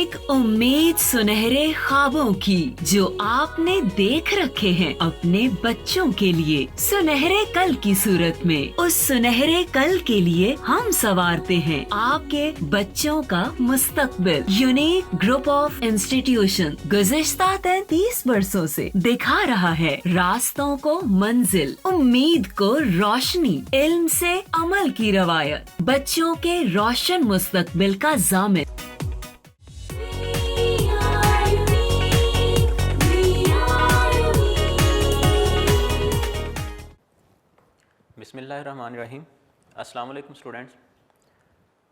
एक उम्मीद सुनहरे ख्वाबों की जो आपने देख रखे हैं अपने बच्चों के लिए, सुनहरे कल की सूरत में। उस सुनहरे कल के लिए हम संवारते हैं आपके बच्चों का मुस्तकबिल। यूनिक ग्रुप ऑफ इंस्टीट्यूशन गुज़िश्ता 33 वर्षों से दिखा रहा है रास्तों को मंजिल, उम्मीद को रोशनी, इल्म से अमल की रवायत, बच्चों के रोशन मुस्तकबिल का जामिन। बिस्मिल्लाहिर्रहमानिर्रहीम। अस्सलाम वालेकुम स्टूडेंट्स।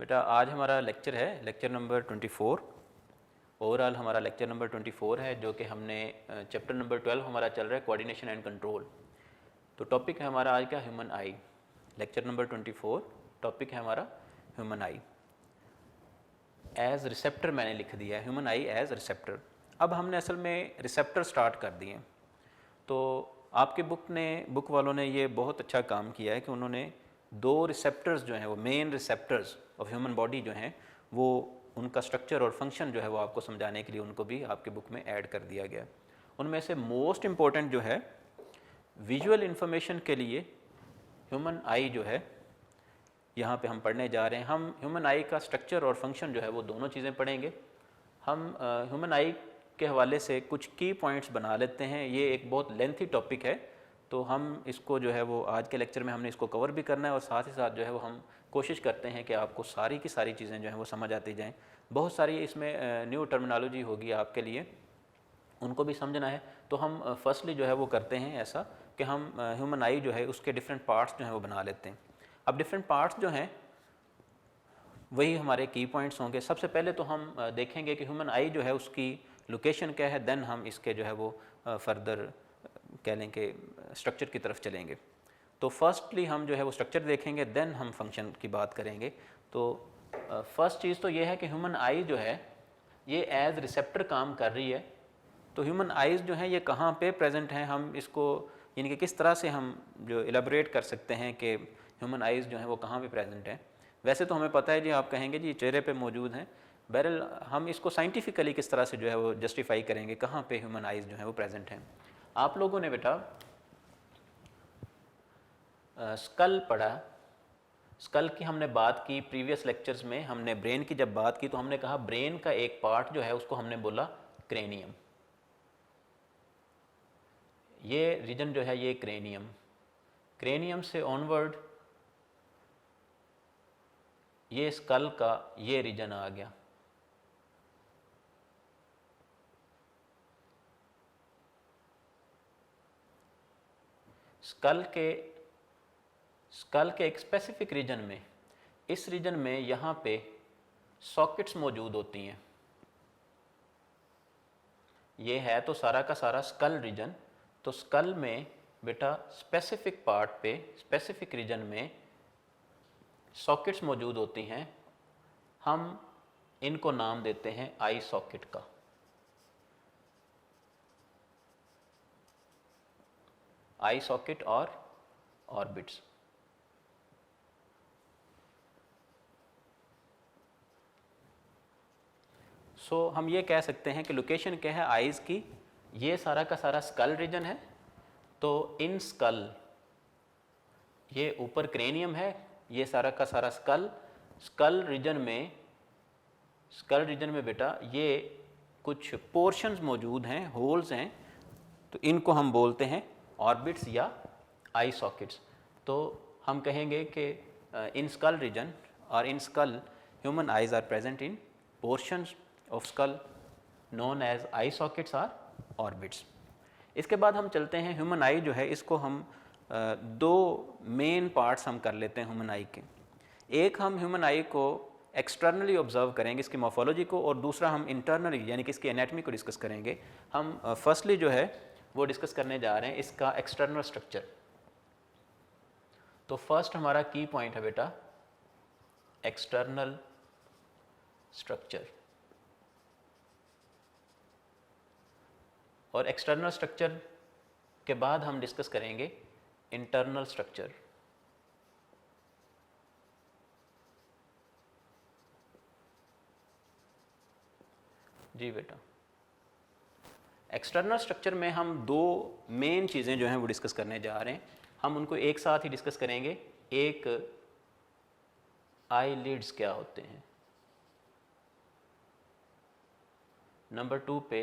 बेटा आज हमारा लेक्चर है लेक्चर नंबर 24। ओवरऑल हमारा लेक्चर नंबर 24 है जो कि हमने चैप्टर नंबर 12 हमारा चल रहा है कोऑर्डिनेशन एंड कंट्रोल। तो टॉपिक है हमारा आज का ह्यूमन आई। लेक्चर नंबर 24 टॉपिक है हमारा ह्यूमन आई एज रिसेप्टर। मैंने लिख दिया है ह्यूमन आई एज रिसेप्टर। अब हमने असल में रिसेप्टर स्टार्ट कर दिए। तो आपके बुक वालों ने ये बहुत अच्छा काम किया है कि उन्होंने दो रिसेप्टर्स जो हैं वो main receptors of human body जो हैं वो उनका स्ट्रक्चर और फंक्शन जो है वो आपको समझाने के लिए उनको भी आपके बुक में ऐड कर दिया गया। उनमें से मोस्ट इम्पॉर्टेंट जो है विजुअल इंफॉर्मेशन के लिए ह्यूमन आई जो है यहाँ पे हम पढ़ने जा रहे हैं। हम ह्यूमन आई का स्ट्रक्चर और फंक्शन जो है वो दोनों चीज़ें पढ़ेंगे। हम ह्यूमन आई के हवाले से कुछ की पॉइंट्स बना लेते हैं। ये एक बहुत लेंथी टॉपिक है तो हम इसको जो है वो आज के लेक्चर में हमने इसको कवर भी करना है और साथ ही साथ जो है वो हम कोशिश करते हैं कि आपको सारी की सारी चीज़ें जो हैं वो समझ आती जाएं। बहुत सारी इसमें न्यू टर्मिनोलॉजी होगी आपके लिए, उनको भी समझना है। तो हम फर्स्टली जो है वो करते हैं ऐसा कि हम ह्यूमन आई जो है उसके डिफरेंट पार्ट्स जो हैं वो बना लेते हैं। अब डिफरेंट पार्ट्स जो हैं वही हमारे की पॉइंट्स होंगे। सबसे पहले तो हम देखेंगे कि ह्यूमन आई जो है उसकी लोकेशन क्या है, देन हम इसके जो है वो फर्दर कह लें कि स्ट्रक्चर की तरफ चलेंगे। तो फर्स्टली हम जो है वो स्ट्रक्चर देखेंगे, देन हम फंक्शन की बात करेंगे। तो फर्स्ट चीज़ तो ये है कि ह्यूमन आई जो है ये एज रिसेप्टर काम कर रही है। तो ह्यूमन आइज़ जो हैं ये कहाँ पे प्रेजेंट हैं, हम इसको यानी कि किस तरह से हम जो एलाबोरेट कर सकते हैं कि ह्यूमन आइज़ जो हैं वो कहाँ पे प्रेजेंट हैं। वैसे तो हमें पता है जी, आप कहेंगे जी चेहरे पे मौजूद हैं। बहरहाल हम इसको साइंटिफिकली किस तरह से जो है वो जस्टिफाई करेंगे कहाँ पे ह्यूमन आइज़ जो हैं वो प्रेजेंट हैं। आप लोगों ने बेटा स्कल पढ़ा। स्कल की हमने बात की प्रीवियस लेक्चर्स में। हमने ब्रेन की जब बात की तो हमने कहा ब्रेन का एक पार्ट जो है उसको हमने बोला क्रेनियम। ये रीजन जो है ये क्रेनियम, क्रेनियम से ऑनवर्ड ये स्कल का ये रीजन आ गया। स्कल के एक स्पेसिफिक रीजन में, इस रीजन में यहाँ पे सॉकेट्स मौजूद होती हैं। ये है तो सारा का सारा स्कल रीजन। तो स्कल में बेटा स्पेसिफिक पार्ट पे स्पेसिफिक रीजन में सॉकेट्स मौजूद होती हैं। हम इनको नाम देते हैं आई सॉकेट का। आई सॉकेट और ऑर्बिट्स। सो हम ये कह सकते हैं कि लोकेशन क्या है आइज़ की, ये सारा का सारा स्कल रीजन है। तो इन स्कल ये ऊपर क्रेनियम है, ये सारा का सारा स्कल रीजन में बेटा ये कुछ पोर्शंस मौजूद हैं, होल्स हैं। तो इनको हम बोलते हैं ऑर्बिट्स या आई सॉकेट्स। तो हम कहेंगे कि इन स्कल रीजन और in skull human eyes are present in portions of skull known as eye sockets or orbits. इसके बाद हम चलते हैं ह्यूमन आई जो है इसको हम दो मेन पार्ट्स हम कर लेते हैं ह्यूमन आई के। एक हम ह्यूमन आई को एक्सटर्नली ऑब्जर्व करेंगे इसकी मॉर्फोलॉजी को, और दूसरा हम इंटरनली यानी कि इसकी एनाटॉमी को डिस्कस करेंगे। हम फर्स्टली जो है वो डिस्कस करने जा रहे हैं इसका एक्सटर्नल स्ट्रक्चर। तो फर्स्ट हमारा की पॉइंट है बेटा एक्सटर्नल स्ट्रक्चर। और एक्सटर्नल स्ट्रक्चर के बाद हम डिस्कस करेंगे इंटरनल स्ट्रक्चर। जी बेटा, एक्सटर्नल स्ट्रक्चर में हम दो मेन चीज़ें जो हैं वो डिस्कस करने जा रहे हैं। हम उनको एक साथ ही डिस्कस करेंगे। एक आईलिड्स क्या होते हैं, नंबर 2 पे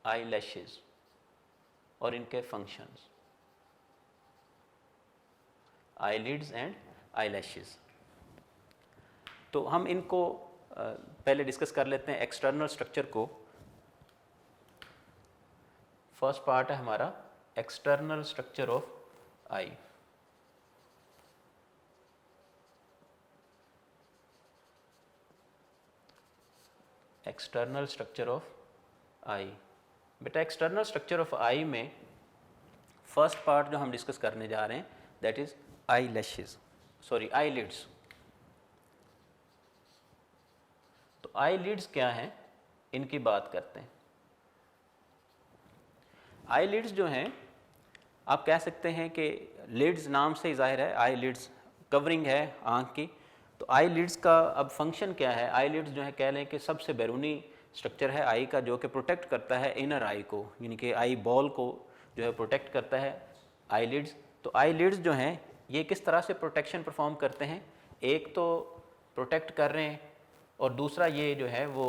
आई लैशेज और इनके functions, eyelids and eyelashes. तो हम इनको पहले डिस्कस कर लेते हैं एक्सटर्नल स्ट्रक्चर को। फर्स्ट पार्ट है हमारा external structure of eye. External structure of eye. बेटा एक्सटर्नल स्ट्रक्चर ऑफ आई में फर्स्ट पार्ट जो हम डिस्कस करने जा रहे हैं that is eye lashes, sorry eyelids. तो आईलिड्स क्या हैं, इनकी बात करते हैं। आईलिड्स जो हैं, आप कह सकते हैं कि लिड्स नाम से ही जाहिर है, आईलिड्स कवरिंग है आँख की। तो आईलिड्स का अब फंक्शन क्या है, आईलिड्स जो है कह लें कि सबसे बैरूनी स्ट्रक्चर है आई का, जो कि प्रोटेक्ट करता है इनर आई को, यानी कि आई बॉल को जो है प्रोटेक्ट करता है आईलिड्स। तो आईलिड्स जो हैं ये किस तरह से प्रोटेक्शन परफॉर्म करते हैं, एक तो प्रोटेक्ट कर रहे हैं और दूसरा ये जो है वो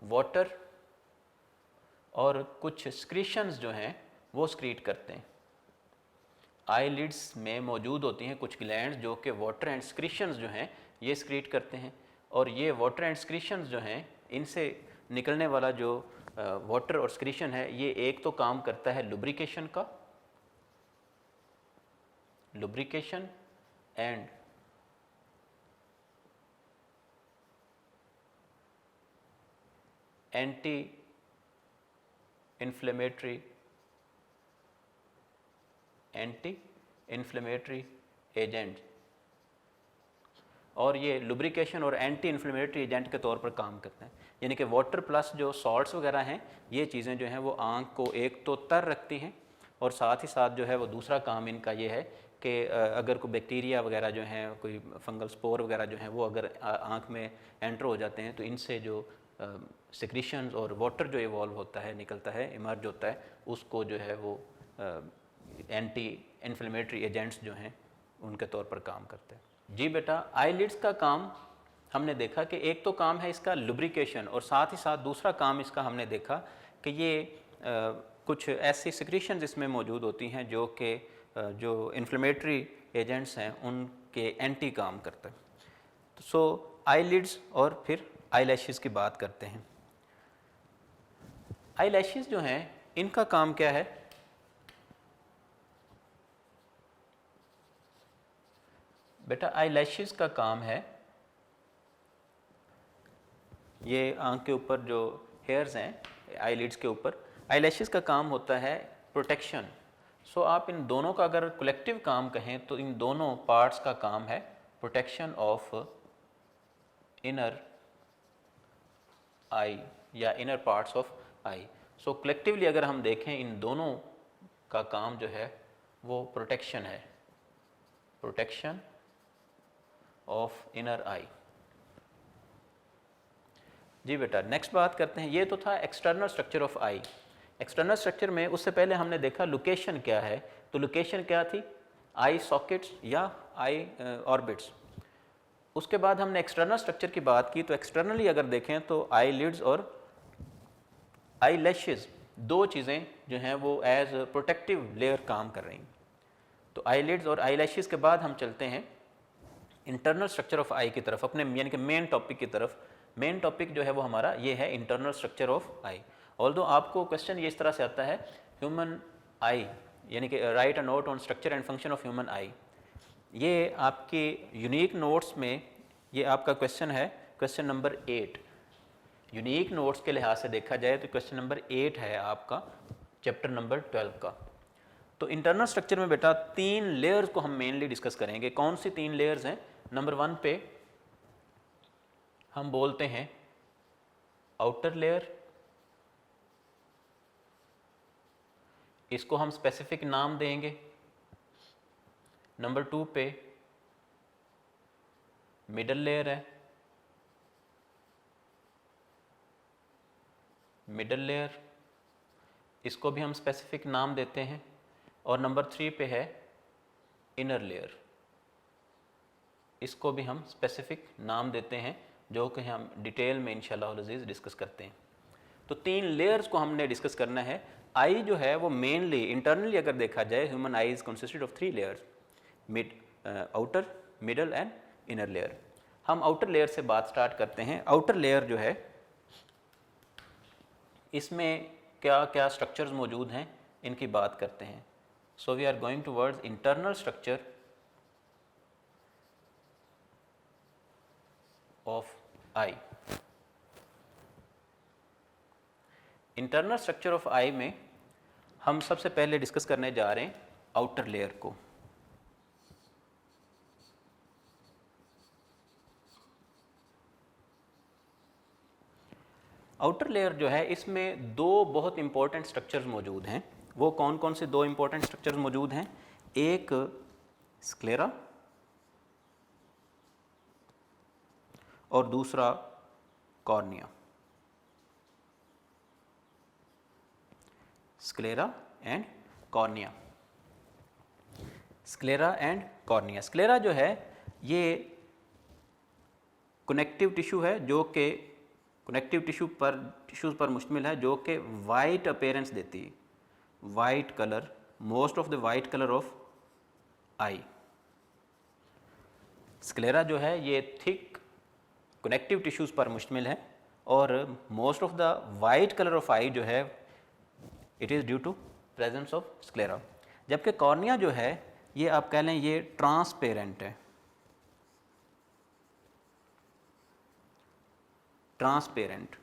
वाटर और कुछ स्क्रीशंस जो हैं वो स्क्रीट करते हैं। आईलिड्स में मौजूद होती हैं कुछ ग्लैंड्स जो कि वाटर एंड स्क्रीशंस जो हैं ये स्क्रीट करते हैं, और ये वाटर एंड स्क्रीशंस जो हैं इनसे निकलने वाला जो वाटर और स्क्रीशन है ये एक तो काम करता है लुब्रिकेशन का, lubrication and anti inflammatory agent, और ये लुब्रिकेशन और एंटी इन्फ्लेमेटरी एजेंट के तौर पर काम करते हैं। यानी कि वाटर प्लस जो सॉल्ट्स वगैरह हैं ये चीज़ें जो हैं वो आँख को एक तो तर रखती हैं, और साथ ही साथ जो है वो दूसरा काम इनका ये है कि अगर कोई बैक्टीरिया वगैरह जो हैं, कोई फंगल स्पोर वगैरह जो हैं वो अगर आँख में एंटर हो जाते हैं तो इनसे जो सिक्रीशंस और वाटर जो इवॉल्व होता है, निकलता है, इमर्ज होता है, उसको जो है वो एंटी इन्फ्लेमेटरी एजेंट्स जो हैं उनके तौर पर काम करते हैं। जी बेटा, आईलिड्स का काम हमने देखा कि एक तो काम है इसका लुब्रिकेशन, और साथ ही साथ दूसरा काम इसका हमने देखा कि ये कुछ ऐसी सिक्रीशंस इसमें मौजूद होती हैं जो कि जो इन्फ्लेमेटरी एजेंट्स हैं उनके एंटी काम करते हैं। तो सो आईलिड्स और फिर आईलैशेस की बात करते हैं। आईलैशेस जो हैं इनका काम क्या है, बेटा आईलैशेस का काम है, ये आंख के ऊपर जो हेयर्स हैं आईलिड्स के ऊपर, आईलैशेस का काम होता है प्रोटेक्शन। सो आप इन दोनों का अगर कलेक्टिव काम कहें तो इन दोनों पार्ट्स का काम है प्रोटेक्शन ऑफ इनर आई या inner parts of I. So collectively अगर हम देखें इन दोनों का काम जो है वो प्रोटेक्शन है, प्रोटेक्शन ऑफ इनर आई। जी बेटा, नेक्स्ट बात करते हैं। ये तो था external structure of eye. External structure में उससे पहले हमने देखा लोकेशन क्या है। तो लोकेशन क्या थी, आई सॉकेट्स या आई ऑर्बिट्स। उसके बाद हमने एक्सटर्नल स्ट्रक्चर की बात की। तो एक्सटर्नली अगर देखें तो आई लिड्स और आई लैशेज दो चीज़ें जो हैं वो एज प्रोटेक्टिव लेयर काम कर रही हैं। तो आई लिड्स और आई लैशेज के बाद हम चलते हैं इंटरनल स्ट्रक्चर ऑफ आई की तरफ, अपने यानी कि मेन टॉपिक की तरफ। मेन टॉपिक जो है वो हमारा ये है internal structure of I. Although आपको क्वेश्चन ये इस तरह से आता है, ह्यूमन आई यानी कि right a note on structure and function of human आई। ये आपके यूनिक नोट्स में ये आपका क्वेश्चन है, क्वेश्चन नंबर 8। यूनिक नोट्स के लिहाज से देखा जाए तो क्वेश्चन नंबर 8 है आपका चैप्टर नंबर 12 का। तो इंटरनल स्ट्रक्चर में बेटा 3 लेयर्स को हम मेनली डिस्कस करेंगे। कौन सी 3 लेयर्स हैं? नंबर 1 पे हम बोलते हैं आउटर लेयर, इसको हम स्पेसिफिक नाम देंगे। नंबर 2 पे मिडल लेयर है, मिडल लेयर, इसको भी हम स्पेसिफिक नाम देते हैं। और नंबर 3 पे है इनर लेयर, इसको भी हम स्पेसिफिक नाम देते हैं, जो कि हम डिटेल में इंशाल्लाह अज़ीज़ डिस्कस करते हैं। तो 3 लेयर्स को हमने डिस्कस करना है। आई जो है वो मेनली इंटरनली अगर देखा जाए, human I is consisted of 3 layers, outer, middle and inner layer. हम आउटर लेयर से बात स्टार्ट करते हैं। आउटर लेयर जो है, इसमें क्या क्या स्ट्रक्चर्स मौजूद हैं, इनकी बात करते हैं। So we are going towards internal structure of eye. Internal structure of eye में हम सबसे पहले डिस्कस करने जा रहे हैं आउटर लेयर को। आउटर लेयर जो है, इसमें 2 बहुत इंपॉर्टेंट स्ट्रक्चर्स मौजूद हैं। वो कौन कौन से 2 इंपॉर्टेंट स्ट्रक्चर्स मौजूद हैं? एक स्क्लेरा और दूसरा cornea. Sclera and cornea. Sclera and cornea. Sclera जो है ये कनेक्टिव टिश्यू है, जो कि कनेक्टिव टिश्यूज़ पर मुश्तमिल है, जो कि वाइट अपीयरेंस देती है, white colour, most of the white colour of I. Sclera जो है ये थिक कनेक्टिव टिश्यूज़ पर मुश्तमिल है, और most of the white colour of eye जो है it is due to presence of sclera. जबकि कॉर्निया जो है ये आप कह लें ये ट्रांसपेरेंट है, ट्रांसपेरेंट।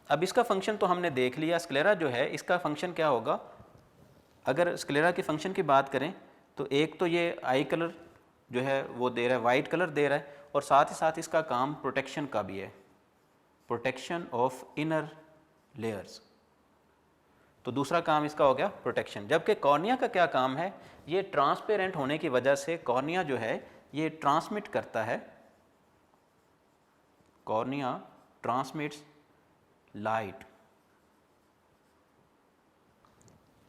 अब इसका फंक्शन तो हमने देख लिया। स्क्लेरा जो है इसका फंक्शन क्या होगा? अगर स्क्लेरा के फंक्शन की बात करें तो एक तो ये आई कलर जो है वो दे रहा है, वाइट कलर दे रहा है, और साथ ही साथ इसका काम प्रोटेक्शन का भी है, प्रोटेक्शन ऑफ इनर लेयर्स। तो दूसरा काम इसका हो गया प्रोटेक्शन। जबकि कॉर्निया का क्या काम है? ये ट्रांसपेरेंट होने की वजह से कॉर्निया जो है ये ट्रांसमिट करता है, cornea transmits light,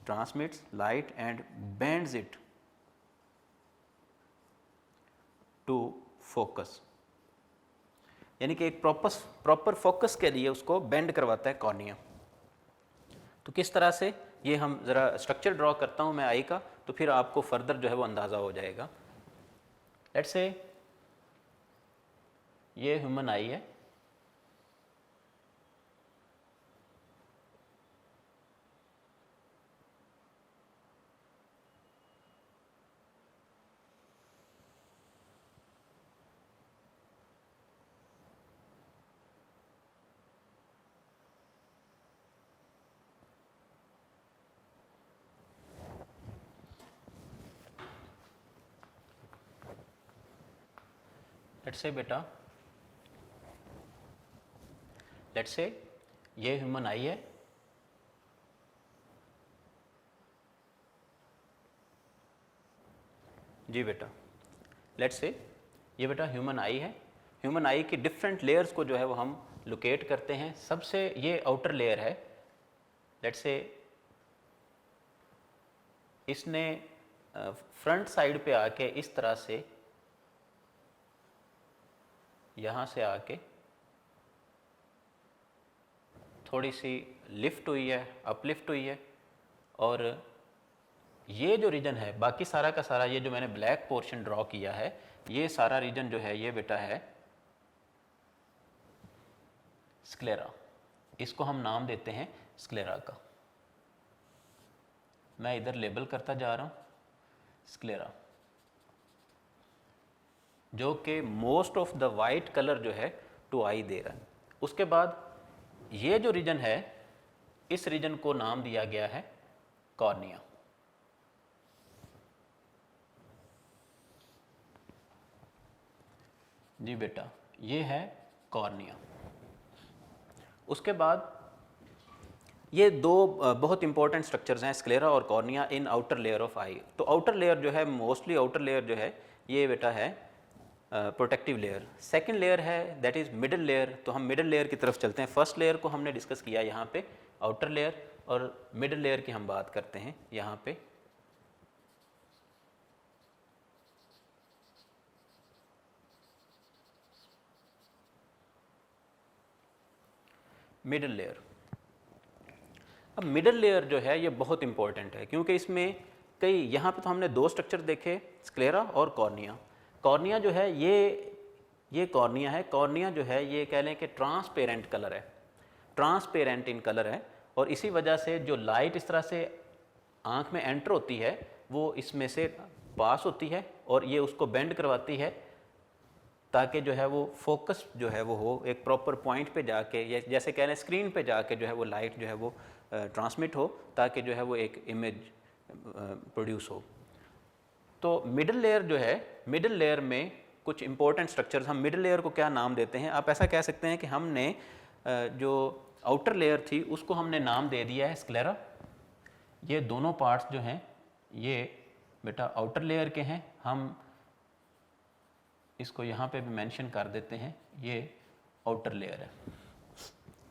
transmits light and bends it to focus, यानी कि एक प्रॉपर फोकस के लिए उसको बेंड करवाता है कॉर्निया। तो किस तरह से, ये हम ज़रा स्ट्रक्चर ड्रॉ करता हूँ मैं आई का, तो फिर आपको फर्दर जो है वो अंदाज़ा हो जाएगा। लेट्स से ये ह्यूमन आई है, लेट्स से बेटा, लेट्स से ये ह्यूमन आई है, जी बेटा, लेट्स से ये बेटा ह्यूमन आई है। ह्यूमन आई की डिफरेंट लेयर्स को जो है वो हम लोकेट करते हैं। सबसे ये आउटर लेयर है, लेट्स से इसने फ्रंट साइड पे आके इस तरह से यहाँ से आके थोड़ी सी लिफ्ट हुई है, अपलिफ्ट हुई है, और ये जो रीजन है बाकी सारा का सारा, ये जो मैंने ब्लैक पोर्शन ड्रॉ किया है, ये सारा रीजन जो है ये बेटा है स्क्लेरा। इसको हम नाम देते हैं स्क्लेरा का। मैं इधर लेबल करता जा रहा हूँ स्क्लेरा, जो कि most of the white colour जो है टू आई दे रहा है। उसके बाद ये जो रीजन है, इस रीजन को नाम दिया गया है कॉर्निया। जी बेटा, ये है कॉर्निया। उसके बाद ये दो बहुत इंपॉर्टेंट स्ट्रक्चर्स हैं, स्क्लेरा और cornea, in outer layer of eye. तो आउटर लेयर जो है, मोस्टली आउटर लेयर जो है ये बेटा है प्रोटेक्टिव लेयर। सेकंड लेयर है दैट इज़ मिडल लेयर। तो हम मिडल लेयर की तरफ चलते हैं। फर्स्ट लेयर को हमने डिस्कस किया यहाँ पे, आउटर लेयर, और मिडल लेयर की हम बात करते हैं यहाँ पे। Middle layer. अब मिडल लेयर जो है ये बहुत इंपॉर्टेंट है, क्योंकि इसमें कई, यहाँ पे तो हमने दो स्ट्रक्चर देखे, स्क्लेरा और कॉर्निया। कॉर्निया जो है ये कॉर्निया है। कॉर्निया जो है ये कह लें कि ट्रांसपेरेंट कलर है, ट्रांसपेरेंट इन कलर है, और इसी वजह से जो लाइट इस तरह से आँख में एंटर होती है वो इसमें से पास होती है और ये उसको बेंड करवाती है, ताकि जो है वो फोकस जो है वो हो एक प्रॉपर पॉइंट पे जाके, जैसे कह लें स्क्रीन पे जाके जो है वो लाइट जो है वो ट्रांसमिट हो, ताकि जो है वो एक इमेज प्रोड्यूस हो। तो मिडल लेयर जो है, मिडल लेयर में कुछ इंपॉर्टेंट स्ट्रक्चर्स, हम मिडल लेयर को क्या नाम देते हैं? आप ऐसा कह सकते हैं कि हमने जो आउटर लेयर थी उसको हमने नाम दे दिया है स्क्लेरा। ये दोनों पार्ट्स जो हैं ये बेटा आउटर लेयर के हैं, हम इसको यहाँ पे भी मेंशन कर देते हैं, ये आउटर लेयर है।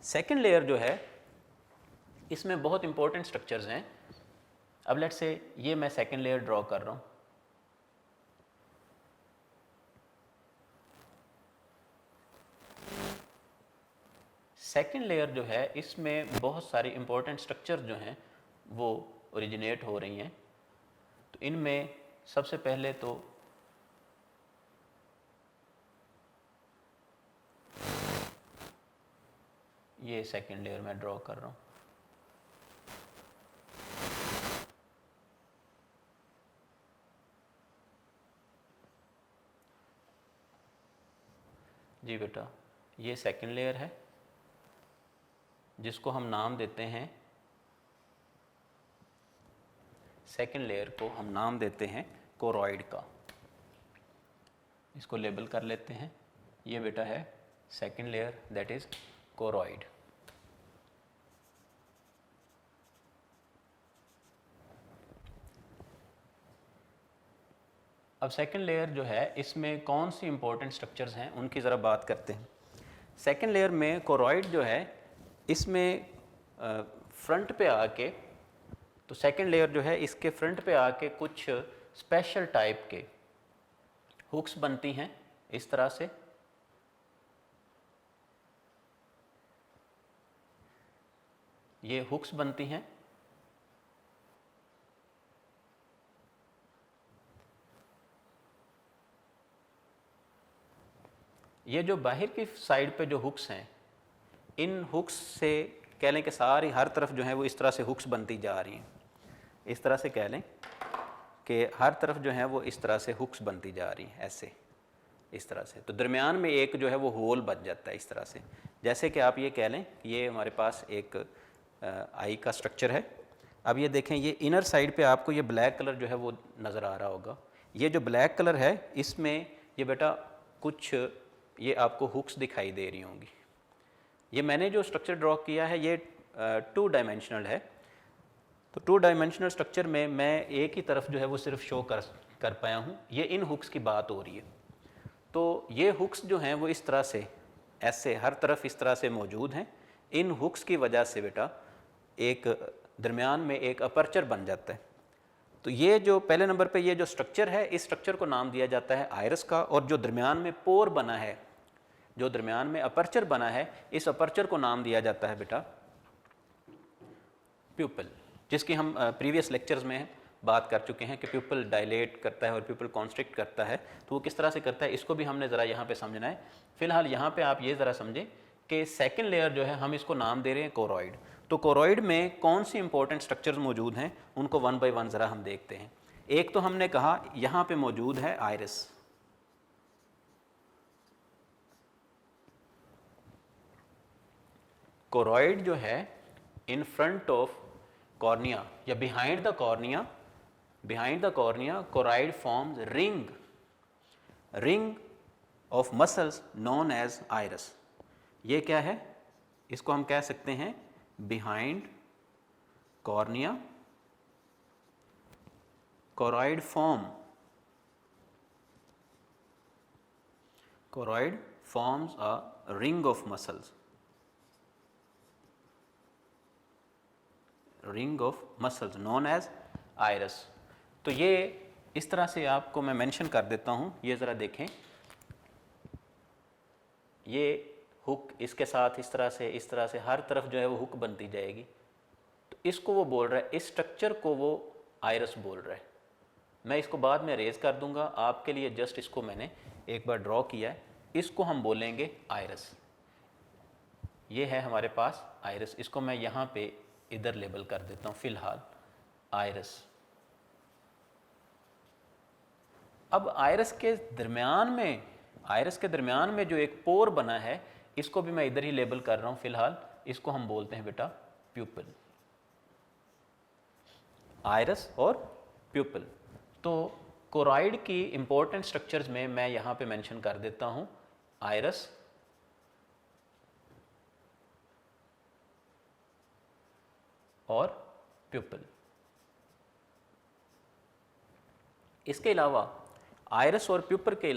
सेकंड लेयर जो है इसमें बहुत इंपॉर्टेंट स्ट्रक्चर्स हैं। अब लेट्स से ये मैं सेकंड लेयर ड्रॉ कर रहा हूँ। सेकंड लेयर जो है इसमें बहुत सारी इंपॉर्टेंट स्ट्रक्चर जो हैं वो ओरिजिनेट हो रही हैं। तो इनमें सबसे पहले तो ये सेकंड लेयर मैं ड्रॉ कर रहा हूँ। जी बेटा, ये सेकंड लेयर है जिसको हम नाम देते हैं, सेकंड लेयर को हम नाम देते हैं कोरॉइड का। इसको लेबल कर लेते हैं। ये बेटा है second layer, that is choroid. अब सेकंड लेयर जो है इसमें कौन सी इंपॉर्टेंट स्ट्रक्चर्स हैं उनकी ज़रा बात करते हैं। सेकंड लेयर में कोरॉइड जो है इसमें फ्रंट पे आके, तो सेकंड लेयर जो है इसके फ्रंट पे आके कुछ स्पेशल टाइप के हुक्स बनती हैं इस तरह से। ये हुक्स बनती हैं। ये जो बाहर की साइड पे जो हुक्स हैं, इन हुक्स से कह लें कि सारी हर तरफ जो है वो इस तरह से हुक्स बनती जा रही हैं। इस तरह से कह लें कि हर तरफ जो है वो इस तरह से हुक्स बनती जा रही हैं, ऐसे इस तरह से। तो दरमियान में एक जो है वो होल बच जाता है इस तरह से। जैसे कि आप ये कह लें ये हमारे पास एक आई का स्ट्रक्चर है। अब ये देखें, ये इनर साइड पे आपको ये ब्लैक कलर जो है वो नज़र आ रहा होगा। ये जो ब्लैक कलर है इसमें ये बेटा कुछ ये आपको हुक्स दिखाई दे रही होंगी। ये मैंने जो स्ट्रक्चर ड्रॉ किया है ये 2 डायमेंशनल है। तो 2 डायमेंशनल स्ट्रक्चर में मैं एक ही तरफ जो है वो सिर्फ शो कर पाया हूँ। ये इन हुक्स की बात हो रही है। तो ये हुक्स जो हैं वो इस तरह से ऐसे हर तरफ इस तरह से मौजूद हैं। इन हुक्स की वजह से बेटा एक दरमियान में एक अपर्चर बन जाता है। तो ये जो पहले नंबर पे ये जो स्ट्रक्चर है, इस स्ट्रक्चर को नाम दिया जाता है आयरस का। और जो दरमियान में पोर बना है, जो दरमियान में अपर्चर बना है, इस अपर्चर को नाम दिया जाता है बेटा प्यूपल, जिसकी हम प्रीवियस लेक्चर्स में बात कर चुके हैं कि प्यूपल डायलेट करता है और प्यूपल कॉन्स्ट्रिक्ट करता है। तो वो किस तरह से करता है इसको भी हमने ज़रा यहाँ पे समझना है। फिलहाल यहाँ पे आप ये ज़रा समझें कि सेकंड लेयर जो है हम इसको नाम दे रहे हैं कोरॉइड। तो कोरॉइड में कौन सी इंपॉर्टेंट स्ट्रक्चर्स मौजूद हैं उनको 1 बाय 1 ज़रा हम देखते हैं। एक तो हमने कहा यहाँ पे मौजूद है आयरिस। कोरॉइड जो है इन फ्रंट ऑफ कॉर्निया या behind the cornea choroid forms ring of muscles known as iris. ये क्या है? इसको हम कह सकते हैं behind cornea choroid form Choroid forms a ring of muscles. Ring of muscles known as iris. तो ये इस तरह से आपको मैं मेंशन कर देता हूँ, ये ज़रा देखें, ये हुक इसके साथ इस तरह से हर तरफ जो है वो हुक बनती जाएगी। तो इसको वो बोल रहा है, इस स्ट्रक्चर को वो आयरस बोल रहा है। मैं इसको बाद में रेज कर दूंगा, आपके लिए जस्ट इसको मैंने एक बार ड्रॉ किया है। इसको हम बोलेंगे आयरस। ये है हमारे पास आयरस, इसको मैं यहाँ पे इधर लेबल कर देता हूँ फिलहाल आयरस। अब आयरस के दरमियान में जो एक पोर बना है, इसको भी मैं इधर ही लेबल कर रहा हूँ फिलहाल। इसको हम बोलते हैं बेटा प्यूपल। आयरस और प्यूपल। तो कोरॉइड की इंपॉर्टेंट स्ट्रक्चर्स में मैं यहाँ पे मेंशन कर देता हूँ आयरस, और प्यूपल। इसके अलावा आयरस और प्यूपल के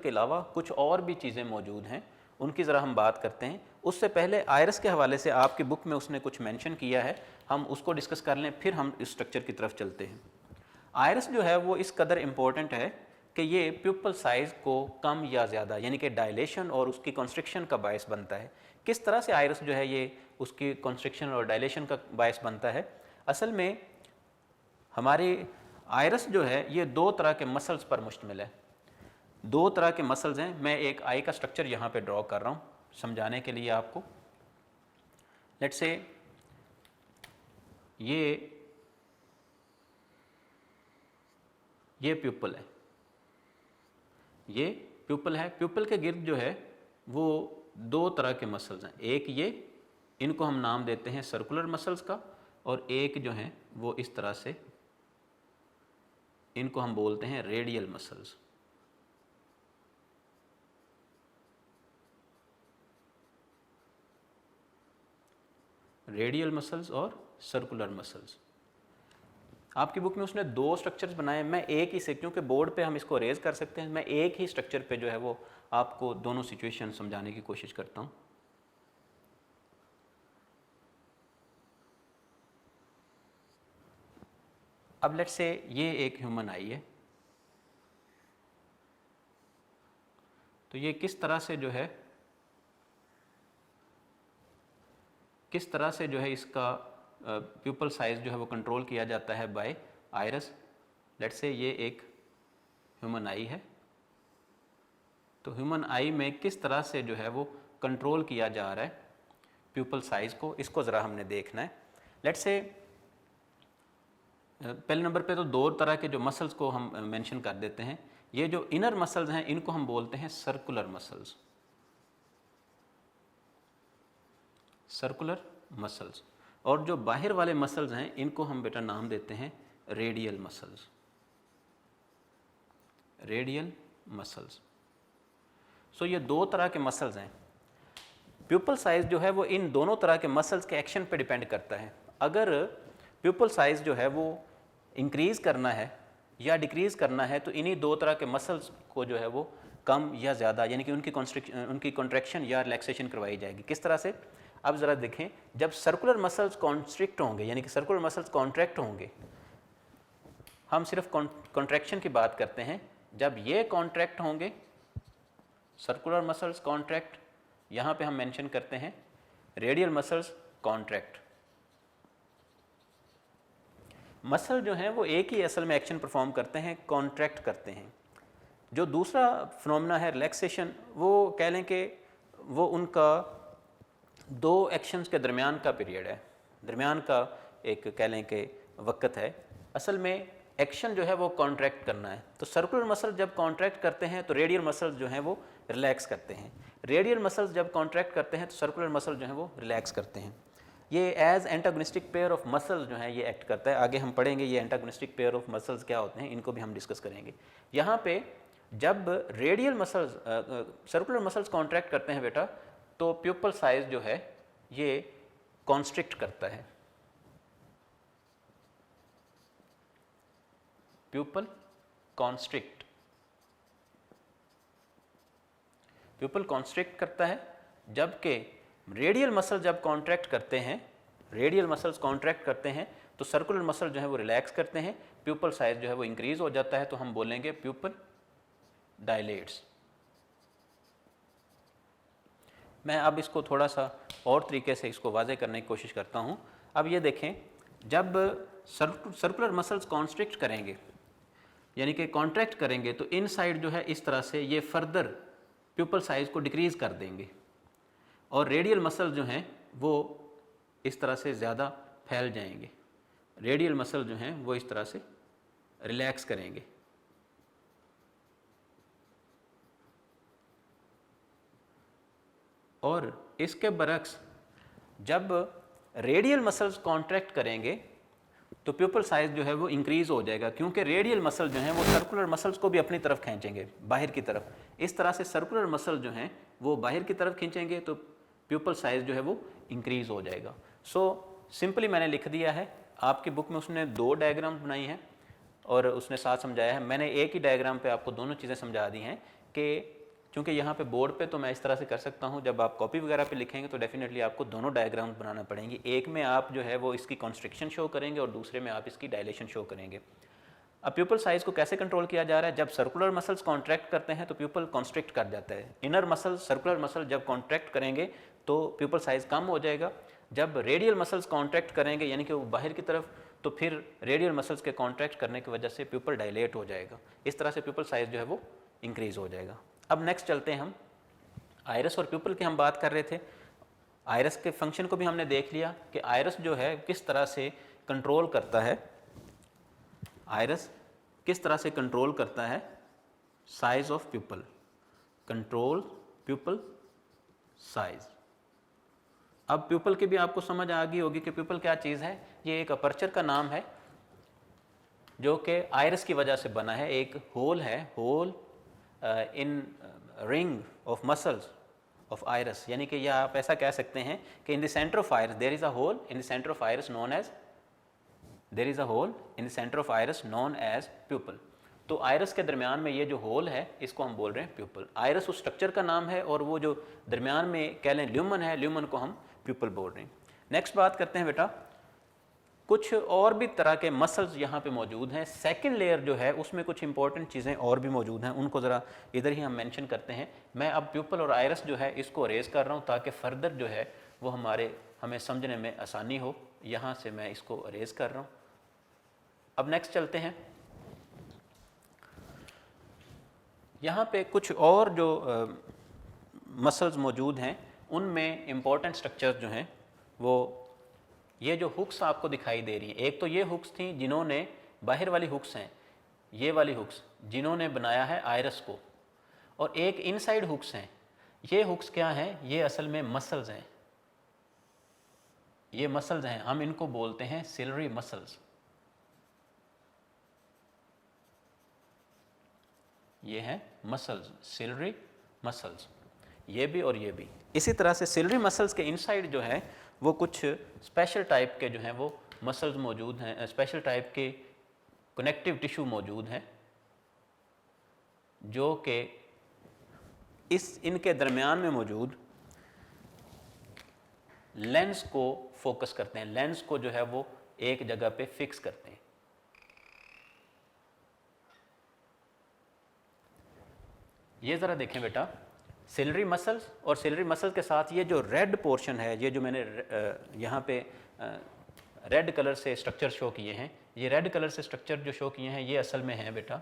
अलावा कुछ और भी चीज़ें मौजूद हैं, उनकी ज़रा हम बात करते हैं। उससे पहले आयरस के हवाले से आपकी बुक में उसने कुछ मेंशन किया है, हम उसको डिस्कस कर लें, फिर हम इस स्ट्रक्चर की तरफ चलते हैं। आयरस जो है वो इस कदर इम्पोर्टेंट है कि ये प्यूपल साइज़ को कम या ज़्यादा यानी कि डायलेशन और उसकी कंस्ट्रिक्शन का बायस बनता है। किस तरह से आयरस जो है ये उसकी कंस्ट्रिक्शन और डायलेशन का बायस बनता है? असल में हमारी आयरस जो है ये दो तरह के मसल्स पर मुश्तमिल है। दो तरह के मसल्स हैं। मैं एक आई का स्ट्रक्चर यहाँ पे ड्रॉ कर रहा हूँ समझाने के लिए आपको। लेट्स से ये प्यूपल है, ये प्यूपल है। प्यूपल के गिर्द जो है वो दो तरह के मसल्स हैं। एक ये, इनको हम नाम देते हैं सर्कुलर मसल्स का, और एक जो है वो इस तरह से, इनको हम बोलते हैं रेडियल मसल्स। रेडियल मसल्स और सर्कुलर मसल्स। आपकी बुक में उसने दो स्ट्रक्चर्स बनाए। मैं एक ही से, क्योंकि बोर्ड पे हम इसको रेज कर सकते हैं, मैं एक ही स्ट्रक्चर पे जो है वो आपको दोनों सिचुएशन समझाने की कोशिश करता हूँ। अब लेट्स से ये एक ह्यूमन आई है, तो ये किस तरह से जो है इसका प्यूपल साइज जो है वो कंट्रोल किया जाता है बाय आयरस। लेट्स से ये एक ह्यूमन आई है, तो ह्यूमन आई में किस तरह से जो है वो कंट्रोल किया जा रहा है प्यूपल साइज को, इसको ज़रा हमने देखना है। लेट्स से पहले नंबर पे तो दो तरह के जो मसल्स को हम मेंशन कर देते हैं। ये जो इनर मसल्स हैं इनको हम बोलते हैं सर्कुलर मसल्स। Circular muscles. और जो बाहर वाले मसल्स हैं इनको हम बेटा नाम देते हैं radial muscles. Radial muscles. So ये दो तरह के मसल्स हैं। प्यूपल साइज जो है वो इन दोनों तरह के मसल्स के एक्शन पे डिपेंड करता है। अगर प्यूपल साइज जो है वो इंक्रीज़ करना है या डिक्रीज़ करना है तो इन्हीं दो तरह के मसल्स को जो है वो कम या ज़्यादा यानी कि उनकी कॉन्ट्रैक्शन या रिलैक्सेशन करवाई जाएगी। किस तरह से? अब ज़रा देखें, जब सर्कुलर मसल्स कॉन्स्ट्रिक्ट होंगे यानी कि सर्कुलर मसल्स कॉन्ट्रैक्ट होंगे, हम सिर्फ कॉन्ट्रैक्शन की बात करते हैं। जब ये कॉन्ट्रैक्ट होंगे, सर्कुलर मसल्स कॉन्ट्रैक्ट, यहाँ पे हम मेंशन करते हैं रेडियल मसल्स कॉन्ट्रैक्ट। मसल जो हैं वो एक ही असल में एक्शन परफॉर्म करते हैं, कॉन्ट्रैक्ट करते हैं। जो दूसरा फिनोमेना है रिलैक्सेशन, वो कह लें कि वो उनका दो एक्शंस के दरमियान का पीरियड है, दरमियान का एक कह लें कि वक्त है। असल में एक्शन जो है वो कॉन्ट्रैक्ट करना है। तो सर्कुलर मसल जब कॉन्ट्रैक्ट करते हैं तो रेडियल मसल्स जो हैं वो रिलैक्स करते हैं। रेडियल मसल्स जब कॉन्ट्रैक्ट करते हैं तो सर्कुलर मसल जो हैं वो रिलैक्स करते हैं। ये as antagonistic pair of muscles जो हैं ये एक्ट करता है। आगे हम पढ़ेंगे ये एंटागोनिस्टिक पेयर ऑफ मसल्स क्या होते हैं, इनको भी हम डिस्कस करेंगे। यहाँ पे जब radial muscles circular muscles contract करते हैं बेटा, तो प्यूपल साइज जो है ये कॉन्स्ट्रिक्ट करता है। Pupal constrict. प्यूपल कॉन्स्ट्रिक्ट करता है, जबकि रेडियल मसल जब कॉन्ट्रैक्ट करते हैं, रेडियल मसल्स कॉन्ट्रैक्ट करते हैं तो सर्कुलर मसल जो है वो रिलैक्स करते हैं, प्यूपल साइज जो है वो इंक्रीज हो जाता है, तो हम बोलेंगे प्यूपल डायलेट्स। मैं अब इसको थोड़ा सा और तरीके से इसको वाज़े करने की कोशिश करता हूँ। अब ये देखें, जब सर्कुलर मसल्स कॉन्स्ट्रिक्ट करेंगे यानी कि कॉन्ट्रैक्ट करेंगे तो इन साइड जो है इस तरह से ये फर्दर प्यूपल साइज को डिक्रीज़ कर देंगे, और रेडियल मसल जो हैं वो इस तरह से ज़्यादा फैल जाएंगे, रेडियल मसल जो हैं वो इस तरह से रिलैक्स करेंगे। और इसके बरक्स जब रेडियल मसल्स कॉन्ट्रैक्ट करेंगे तो प्यूपल साइज जो है वो इंक्रीज़ हो जाएगा, क्योंकि रेडियल मसल जो हैं वो सर्कुलर मसल्स को भी अपनी तरफ खींचेंगे, बाहर की तरफ। इस तरह से सर्कुलर मसल जो हैं वो बाहर की तरफ खींचेंगे तो प्यूपल साइज जो है वो इंक्रीज़ हो जाएगा। सो सिंपली मैंने लिख दिया है, आपकी बुक में उसने 2 डायग्राम बनाई हैं और उसने साथ समझाया है। मैंने एक ही डायग्राम पे आपको दोनों चीज़ें समझा दी हैं कि क्योंकि यहाँ पे बोर्ड पे तो मैं इस तरह से कर सकता हूँ, जब आप कॉपी वगैरह पे लिखेंगे तो डेफिनेटली आपको दोनों डायग्राम बनाना पड़ेंगे। एक में आप जो है वो इसकी कॉन्स्ट्रिक्शन शो करेंगे और दूसरे में आप इसकी डायलेशन शो करेंगे। अब प्यूपल साइज को कैसे कंट्रोल किया जा रहा है? जब सर्कुलर मसल्स कॉन्ट्रैक्ट करते हैं तो प्यूपल कॉन्स्ट्रिक्ट कर जाता है। इनर मसल, सर्कुलर मसल जब कॉन्ट्रैक्ट करेंगे तो प्यूपल साइज कम हो जाएगा। जब रेडियल मसल्स कॉन्ट्रैक्ट करेंगे यानी कि वो बाहर की तरफ, तो फिर रेडियल मसल्स के कॉन्ट्रैक्ट करने की वजह से प्यूपल डायलेट हो जाएगा। इस तरह से प्यूपल साइज जो है वो इंक्रीज हो जाएगा। अब नेक्स्ट चलते हैं हम आइरस और प्यूपल की हम बात कर रहे थे। आइरस के फंक्शन को भी हमने देख लिया कि आइरस जो है किस तरह से कंट्रोल करता है, आइरस किस तरह से कंट्रोल करता है size of pupil, control pupil size. अब प्यूपल की भी आपको समझ आ गई होगी कि प्यूपल क्या चीज़ है। ये एक अपर्चर का नाम है जो कि आइरस की वजह से बना है। एक होल है, hole in ring of muscles of iris, यानी कि यह आप ऐसा कह सकते हैं कि in the centre of iris there is a hole in the centre of iris known as, there is a hole in the centre of iris known as pupil. तो आइरस के दरमियान में ये जो होल है इसको हम बोल रहे हैं प्यूपल। आइरस उस स्ट्रक्चर का नाम है और वो जो दरमियान में कह लें ल्यूमन है, ल्यूमन को हम प्यूपल बोल रहे हैं। नेक्स्ट बात करते हैं बेटा, कुछ और भी तरह के मसल्स यहाँ पे मौजूद हैं। सेकंड लेयर जो है उसमें कुछ इंपॉर्टेंट चीज़ें और भी मौजूद हैं, उनको ज़रा इधर ही हम मेंशन करते हैं। मैं अब प्यूपल और आइरस जो है इसको अरेज कर रहा हूँ ताकि फर्दर जो है वो हमें समझने में आसानी हो। यहाँ से मैं इसको अरेज कर रहा हूँ। अब नेक्स्ट चलते हैं, यहाँ पे कुछ और जो मसल्स मौजूद हैं उनमें इम्पॉर्टेंट स्ट्रक्चर्स जो हैं वो ये जो हुक्स आपको दिखाई दे रही हैं। एक तो ये हुक्स थी जिन्होंने, बाहर वाली हुक्स हैं, ये वाली हुक्स जिन्होंने बनाया है आइरस को, और एक इनसाइड हुक्स हैं। ये हुक्स क्या हैं? ये असल में मसल्स हैं। ये मसल्स हैं, हम इनको बोलते हैं सिलरी मसल्स। ये हैं मसल्स, सिलरी मसल्स, ये भी और ये भी। इसी तरह से सिलरी मसल्स के इनसाइड जो है वो कुछ स्पेशल टाइप के जो हैं वो मसल्स मौजूद हैं, स्पेशल टाइप के कनेक्टिव टिश्यू मौजूद हैं जो कि इनके दरमियान में मौजूद लेंस को फोकस करते हैं, लेंस को जो है वो एक जगह पे फिक्स करते हैं। ये ज़रा देखें बेटा, सिलरी मसल्स और सिलरी मसल के साथ ये जो रेड पोर्शन है, ये जो मैंने यहाँ पे रेड कलर से स्ट्रक्चर शो किए हैं, ये रेड कलर से स्ट्रक्चर जो शो किए हैं ये असल में हैं बेटा,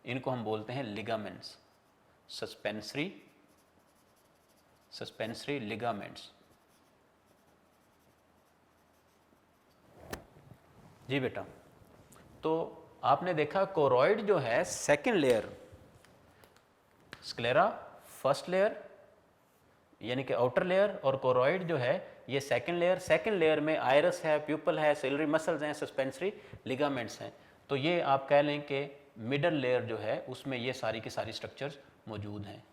इनको हम बोलते हैं लिगामेंट्स, सस्पेंसरी लिगामेंट्स। जी बेटा, तो आपने देखा कोरॉइड जो है second layer, sclera first layer यानी कि आउटर लेयर, और कोरॉइड जो है ये सेकंड लेयर। सेकंड लेयर में आइरस है, प्यूपल है, सिलरी मसल्स हैं, सस्पेंसरी लिगामेंट्स हैं। तो ये आप कह लें कि मिडल लेयर जो है उसमें ये सारी की सारी स्ट्रक्चर्स मौजूद हैं।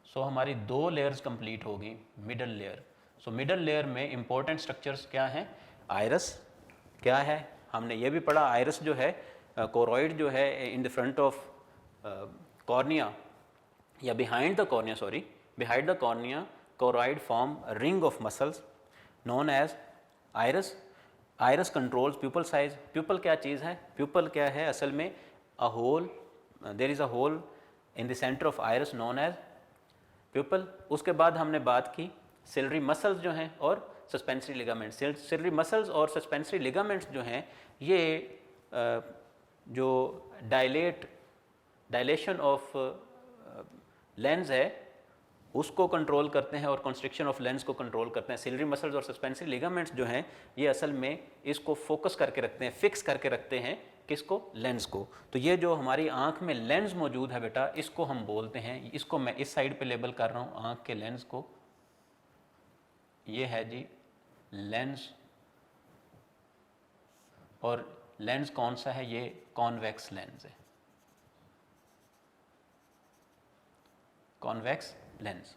सो हमारी 2 लेयर्स कंप्लीट होगी middle layer. So middle layer में इंपॉर्टेंट स्ट्रक्चर्स क्या हैं? आइरस क्या है हमने ये भी पढ़ा। आइरस जो है, कोरॉइड जो है in the front of cornea, या behind the cornea, sorry, behind the cornea choroid form ring of muscles known as iris. Iris controls pupil size. Pupil क्या चीज़ है? प्यूपल क्या है असल में? A hole, there is a hole in the centre of iris known as pupil. उसके बाद हमने बात की सिलरी मसल्स जो हैं और सस्पेंसरी लिगामेंट्स। सिलरी मसल्स और सस्पेंसरी लिगामेंट्स जो हैं ये जो डायलेशन ऑफ लेंस है उसको कंट्रोल करते हैं और कंस्ट्रिक्शन ऑफ लेंस को कंट्रोल करते हैं। सिलरी मसल्स और सस्पेंसरी लिगामेंट्स जो हैं ये असल में इसको फोकस करके रखते हैं, फिक्स करके रखते हैं किसको? लेंस को। तो ये जो हमारी आंख में लेंस मौजूद है बेटा, इसको हम बोलते हैं, इसको मैं इस साइड पे लेबल कर रहा हूँ आंख के लेंस को, ये है जी लेंस। और लेंस कौन सा है? ये कॉन्वेक्स लेंस है, कॉन्वेक्स लेंस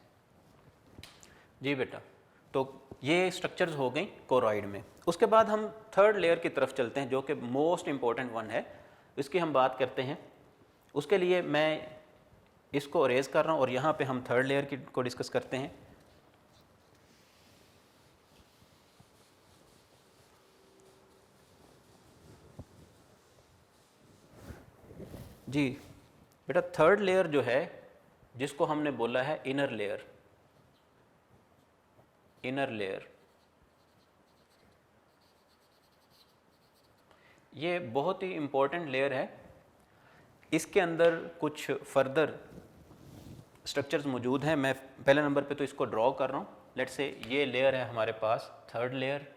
जी बेटा। तो ये स्ट्रक्चर्स हो गई कोरॉइड में। उसके बाद हम थर्ड लेयर की तरफ चलते हैं जो कि मोस्ट इम्पॉर्टेंट वन है, इसकी हम बात करते हैं। उसके लिए मैं इसको अरेज कर रहा हूँ और यहाँ पे हम थर्ड लेयर की को डिस्कस करते हैं। जी बेटा, थर्ड लेयर जो है जिसको हमने बोला है इनर लेयर, इनर लेयर, ये बहुत ही इम्पोर्टेंट लेयर है। इसके अंदर कुछ फर्दर स्ट्रक्चर्स मौजूद हैं। मैं पहले नंबर पे तो इसको ड्रॉ कर रहा हूँ। लेट्स से ये लेयर है हमारे पास थर्ड लेयर।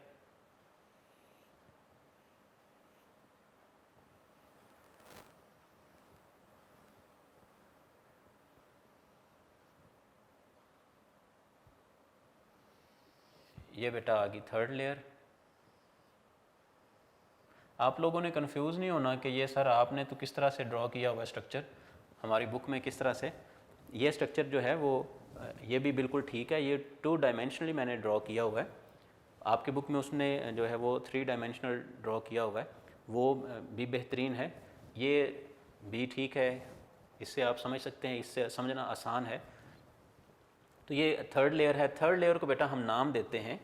ये बेटा आ गई थर्ड लेयर। आप लोगों ने कंफ्यूज नहीं होना कि ये सर आपने तो किस तरह से ड्रॉ किया हुआ स्ट्रक्चर, हमारी बुक में किस तरह से। ये स्ट्रक्चर जो है वो ये भी बिल्कुल ठीक है, ये 2 डायमेंशनली मैंने ड्रॉ किया हुआ है। आपकी बुक में उसने जो है वो 3 डायमेंशनल ड्रॉ किया हुआ है, वो भी बेहतरीन है, ये भी ठीक है, इससे आप समझ सकते हैं, इससे समझना आसान है। तो ये थर्ड लेयर है। थर्ड लेयर को बेटा हम नाम देते हैं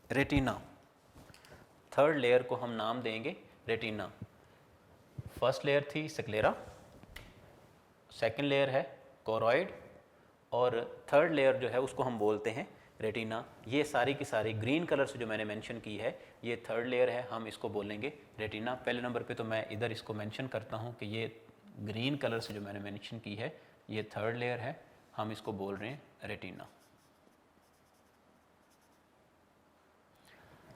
रेटिना। थर्ड लेयर को हम नाम देंगे रेटिना। फर्स्ट लेयर थी स्क्लेरा, सेकंड लेयर है कोरॉइड और थर्ड लेयर जो है उसको हम बोलते हैं रेटिना। ये सारी की सारी ग्रीन कलर से जो मैंने मेंशन की है ये थर्ड लेयर है, हम इसको बोलेंगे रेटिना। पहले नंबर पे तो मैं इधर इसको मेंशन करता हूँ कि ये ग्रीन कलर से जो मैंने मेंशन की है ये थर्ड लेयर है, हम इसको बोल रहे हैं रेटिना।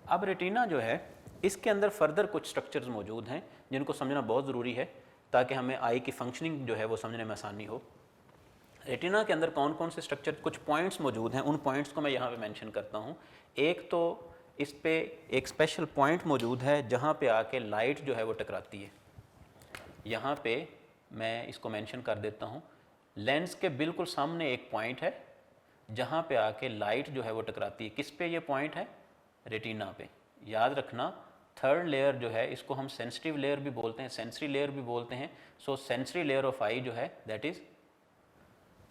अब रेटिना जो है इसके अंदर फर्दर कुछ स्ट्रक्चर्स मौजूद हैं जिनको समझना बहुत ज़रूरी है ताकि हमें आई की फंक्शनिंग जो है वो समझने में आसानी हो। रेटिना के अंदर कौन कौन से स्ट्रक्चर, कुछ पॉइंट्स मौजूद हैं, उन पॉइंट्स को मैं यहाँ पे मेंशन करता हूँ। एक तो इस पे एक स्पेशल पॉइंट मौजूद है जहाँ पे आके लाइट जो है वो टकराती है। यहाँ पे मैं इसको मेंशन कर देता हूँ। लेंस के बिल्कुल सामने एक पॉइंट है जहाँ पे आके लाइट जो है वो टकराती है। किस पे ये पॉइंट है? रेटिना पे। याद रखना थर्ड लेयर जो है इसको हम सेंसिटिव लेयर भी बोलते हैं, सेंसरी लेयर भी बोलते हैं। सो सेंसरी लेयर ऑफ आई जो है दैट इज़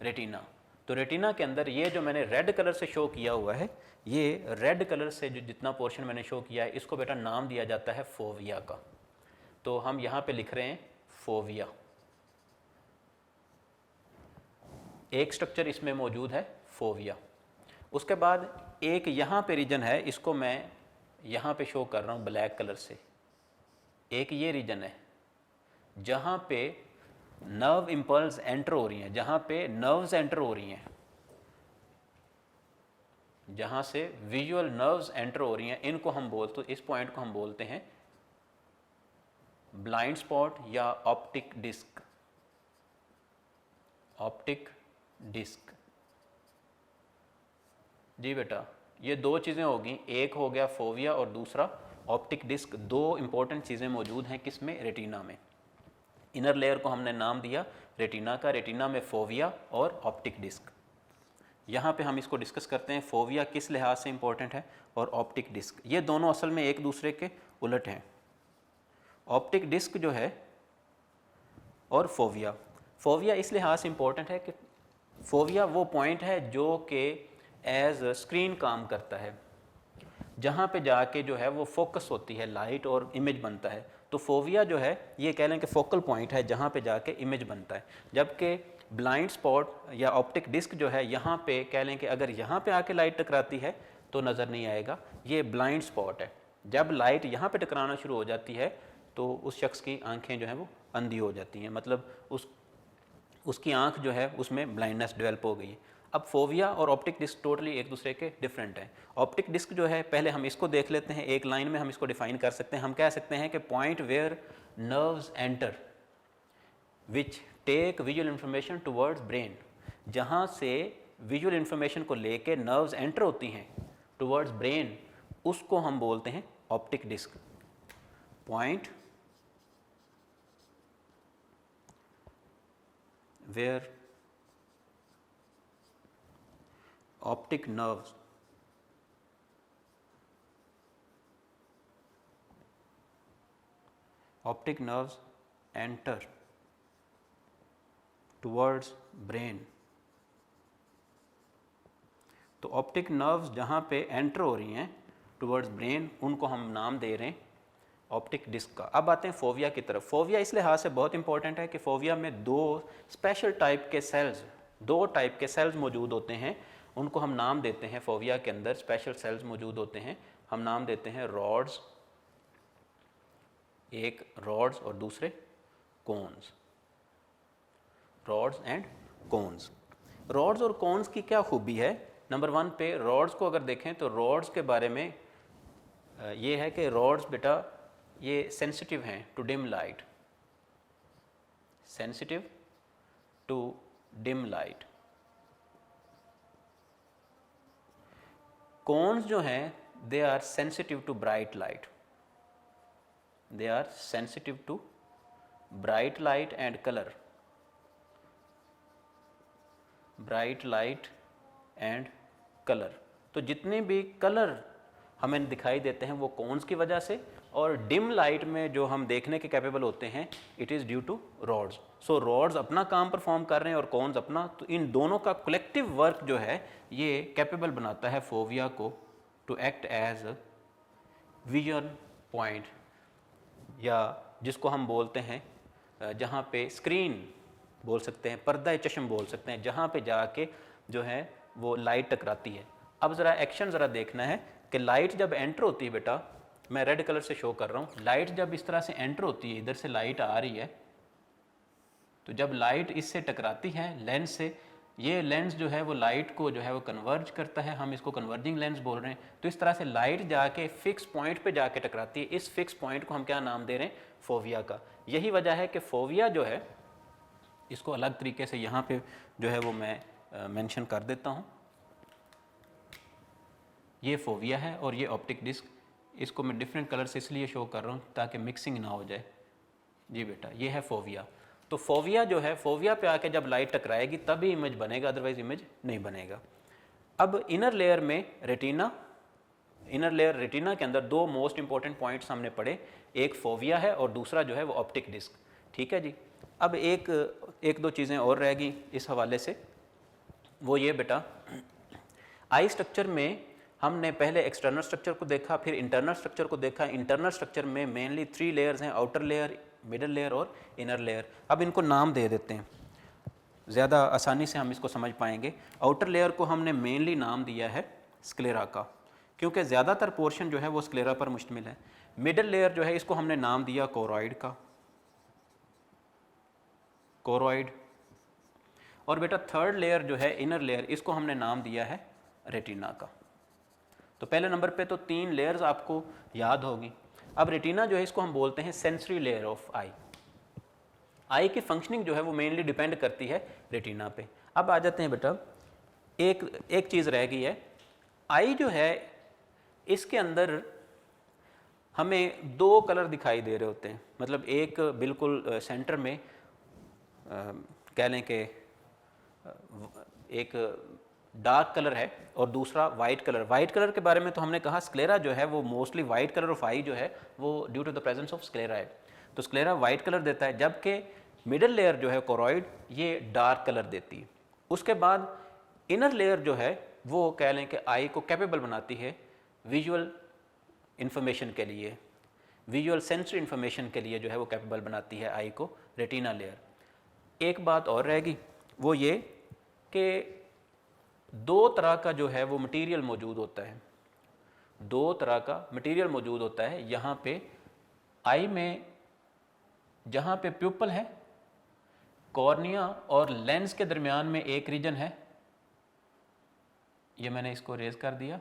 रेटिना। तो रेटिना के अंदर ये जो मैंने रेड कलर से शो किया हुआ है, ये रेड कलर से जो जितना पोर्शन मैंने शो किया है इसको बेटा नाम दिया जाता है फोविया का। तो हम यहाँ पे लिख रहे हैं फोविया। एक स्ट्रक्चर इसमें मौजूद है फोविया। उसके बाद एक यहाँ पे रीजन है, इसको मैं यहाँ पे शो कर रहा हूँ ब्लैक कलर से। एक ये रीजन है जहाँ पे नर्व इम्पल्स एंटर हो रही हैं, जहाँ पे नर्व्स एंटर हो रही हैं, जहाँ से विजुअल नर्व्स एंटर हो रही हैं, इनको हम बोलते, इस पॉइंट को हम बोलते हैं ब्लाइंड स्पॉट या ऑप्टिक डिस्क। ऑप्टिक डिस्क जी बेटा, ये दो चीज़ें होगी, एक हो गया फोविया और दूसरा ऑप्टिक डिस्क। दो इंपॉर्टेंट चीज़ें मौजूद हैं किसमें? रेटिना में। इनर लेयर को हमने नाम दिया रेटिना का। रेटिना में फोविया और ऑप्टिक डिस्क। यहाँ पे हम इसको डिस्कस करते हैं फोविया किस लिहाज से इंपॉर्टेंट है और ऑप्टिक डिस्क, ये दोनों असल में एक दूसरे के उलट हैं। ऑप्टिक डिस्क जो है और फोविया, फोविया इस लिहाज से इम्पोर्टेंट है कि फोविया वो पॉइंट है जो कि एज स्क्रीन काम करता है, जहाँ पे जाके जो है वो फोकस होती है लाइट और इमेज बनता है। तो फोविया जो है ये कह लें कि फोकल पॉइंट है जहाँ पे जाके इमेज बनता है, जबकि ब्लाइंड स्पॉट या ऑप्टिक डिस्क जो है यहाँ पे कह लें कि अगर यहाँ पे आके लाइट टकराती है तो नज़र नहीं आएगा, ये ब्लाइंड स्पॉट है। जब लाइट यहाँ पे टकराना शुरू हो जाती है तो उस शख्स की आंखें जो हैं वो अंधी हो जाती हैं, मतलब उसकी आंख जो है उसमें ब्लाइंडनेस डेवलप हो गई है। अब फोविया और ऑप्टिक डिस्क टोटली एक दूसरे के डिफरेंट हैं। ऑप्टिक डिस्क जो है पहले हम इसको देख लेते हैं, एक लाइन में हम इसको डिफाइन कर सकते हैं। हम कह सकते हैं कि point where nerves enter which take visual information towards brain, जहाँ से विजुअल इंफॉर्मेशन को लेके नर्व्स एंटर होती हैं टुवर्ड्स ब्रेन, उसको हम बोलते हैं optic disc. Point where optic nerves enter towards brain। तो ऑप्टिक नर्व्स जहाँ पे एंटर हो रही हैं टुवर्ड्स ब्रेन, उनको हम नाम दे रहे हैं ऑप्टिक डिस्क का। अब आते हैं फोविया की तरफ। फोविया इस लिहाज से बहुत इंपॉर्टेंट है कि फोविया में दो स्पेशल टाइप के सेल्स, दो टाइप के सेल्स मौजूद होते हैं, उनको हम नाम देते हैं, फोविया के अंदर स्पेशल सेल्स मौजूद होते हैं, हम नाम देते हैं रॉड्स, एक रॉड्स और दूसरे cones, rods and cones. Rods और कोन्स की क्या खूबी है? नंबर 1 पे रॉड्स को अगर देखें तो रॉड्स के बारे में ये है कि रॉड्स बेटा ये सेंसिटिव हैं to dim light, sensitive to dim light. Cones जो हैं they are sensitive to bright light, they are sensitive to bright light and colour, bright light and colour. तो जितने भी कलर हमें दिखाई देते हैं वो कोन्स की वजह से, और डिम लाइट में जो हम देखने के कैपेबल होते हैं it is due to rods. So rods अपना काम परफॉर्म कर रहे हैं और कोन्स अपना, तो इन दोनों का कलेक्टिव वर्क जो है ये कैपेबल बनाता है फोविया को to act as vision point, या जिसको हम बोलते हैं जहाँ पे स्क्रीन बोल सकते हैं, पर्दा चश्म बोल सकते हैं, जहाँ पे जाके जो है वो लाइट टकराती है। अब ज़रा एक्शन ज़रा देखना है कि लाइट जब एंटर होती है, बेटा मैं रेड कलर से शो कर रहा हूँ, लाइट जब इस तरह से एंटर होती है, इधर से लाइट आ रही है, तो जब लाइट इससे टकराती है लेंस से, ये लेंस जो है वो लाइट को जो है वो कन्वर्ज करता है, हम इसको कन्वर्जिंग लेंस बोल रहे हैं। तो इस तरह से लाइट जाके फिक्स पॉइंट पे जाके टकराती है, इस फिक्स पॉइंट को हम क्या नाम दे रहे हैं? फोविया का। यही वजह है कि फोविया जो है इसको अलग तरीके से यहाँ पे जो है वो मैं मेंशन कर देता हूँ। ये फोविया है और ये ऑप्टिक डिस्क, इसको मैं डिफरेंट कलर से इसलिए शो कर रहा हूँ ताकि मिक्सिंग ना हो जाए। जी बेटा ये है फोविया। तो फोविया जो है, फोविया पे आके जब लाइट टकराएगी तभी इमेज बनेगा, अदरवाइज इमेज नहीं बनेगा। अब इनर लेयर में रेटिना, इनर लेयर रेटिना के अंदर दो मोस्ट इंपॉर्टेंट पॉइंट्स हमने पढ़े, एक फोविया है और दूसरा जो है वो ऑप्टिक डिस्क। ठीक है जी। अब एक दो चीज़ें और रह गई इस हवाले से, वो ये बेटा, आई स्ट्रक्चर में हमने पहले एक्सटर्नल स्ट्रक्चर को देखा, फिर इंटरनल स्ट्रक्चर को देखा। इंटरनल स्ट्रक्चर में मेनली 3 लेयर्स हैं, आउटर लेयर, मिडल लेयर और इनर लेयर। अब इनको नाम दे देते हैं, ज़्यादा आसानी से हम इसको समझ पाएंगे। आउटर लेयर को हमने मेनली नाम दिया है स्क्लेरा का, क्योंकि ज़्यादातर पोर्शन जो है वो स्क्लेरा पर मुश्तमिल है। मिडल लेयर जो है इसको हमने नाम दिया कोरॉइड का, कोरॉइड। और बेटा थर्ड लेयर जो है इनर लेयर, इसको हमने नाम दिया है रेटिना का। तो पहले नंबर पे तो 3 लेयर्स आपको याद होगी। अब रेटिना जो है इसको हम बोलते हैं सेंसरी लेयर ऑफ आई। आई की फंक्शनिंग जो है वो मेनली डिपेंड करती है रेटिना पे। अब आ जाते हैं बेटा, एक चीज़ रह गई है, आई जो है इसके अंदर हमें 2 कलर दिखाई दे रहे होते हैं, मतलब एक बिल्कुल सेंटर में कह लें कि एक डार्क कलर है और दूसरा वाइट कलर। वाइट कलर के बारे में तो हमने कहा स्क्लेरा जो है वो mostly white colour of eye जो है वो due to the presence of sclera है, तो स्क्लेरा वाइट कलर देता है। जबकि मिडल लेयर जो है कोरॉइड, ये डार्क कलर देती है। उसके बाद इनर लेयर जो है वो कह लें कि आई को कैपेबल बनाती है विजुअल इंफॉर्मेशन के लिए, विजुअल सेंसरी इंफॉर्मेशन के लिए जो है वो कैपेबल बनाती है आई को रेटिना लेयर। एक बात और रहेगी, वो ये कि दो तरह का जो है वो मटेरियल मौजूद होता है, दो तरह का मटेरियल मौजूद होता है यहाँ पे आई में। जहाँ पे प्यूपल है, कॉर्निया और लेंस के दरमियान में एक रीजन है, ये मैंने इसको रेज कर दिया।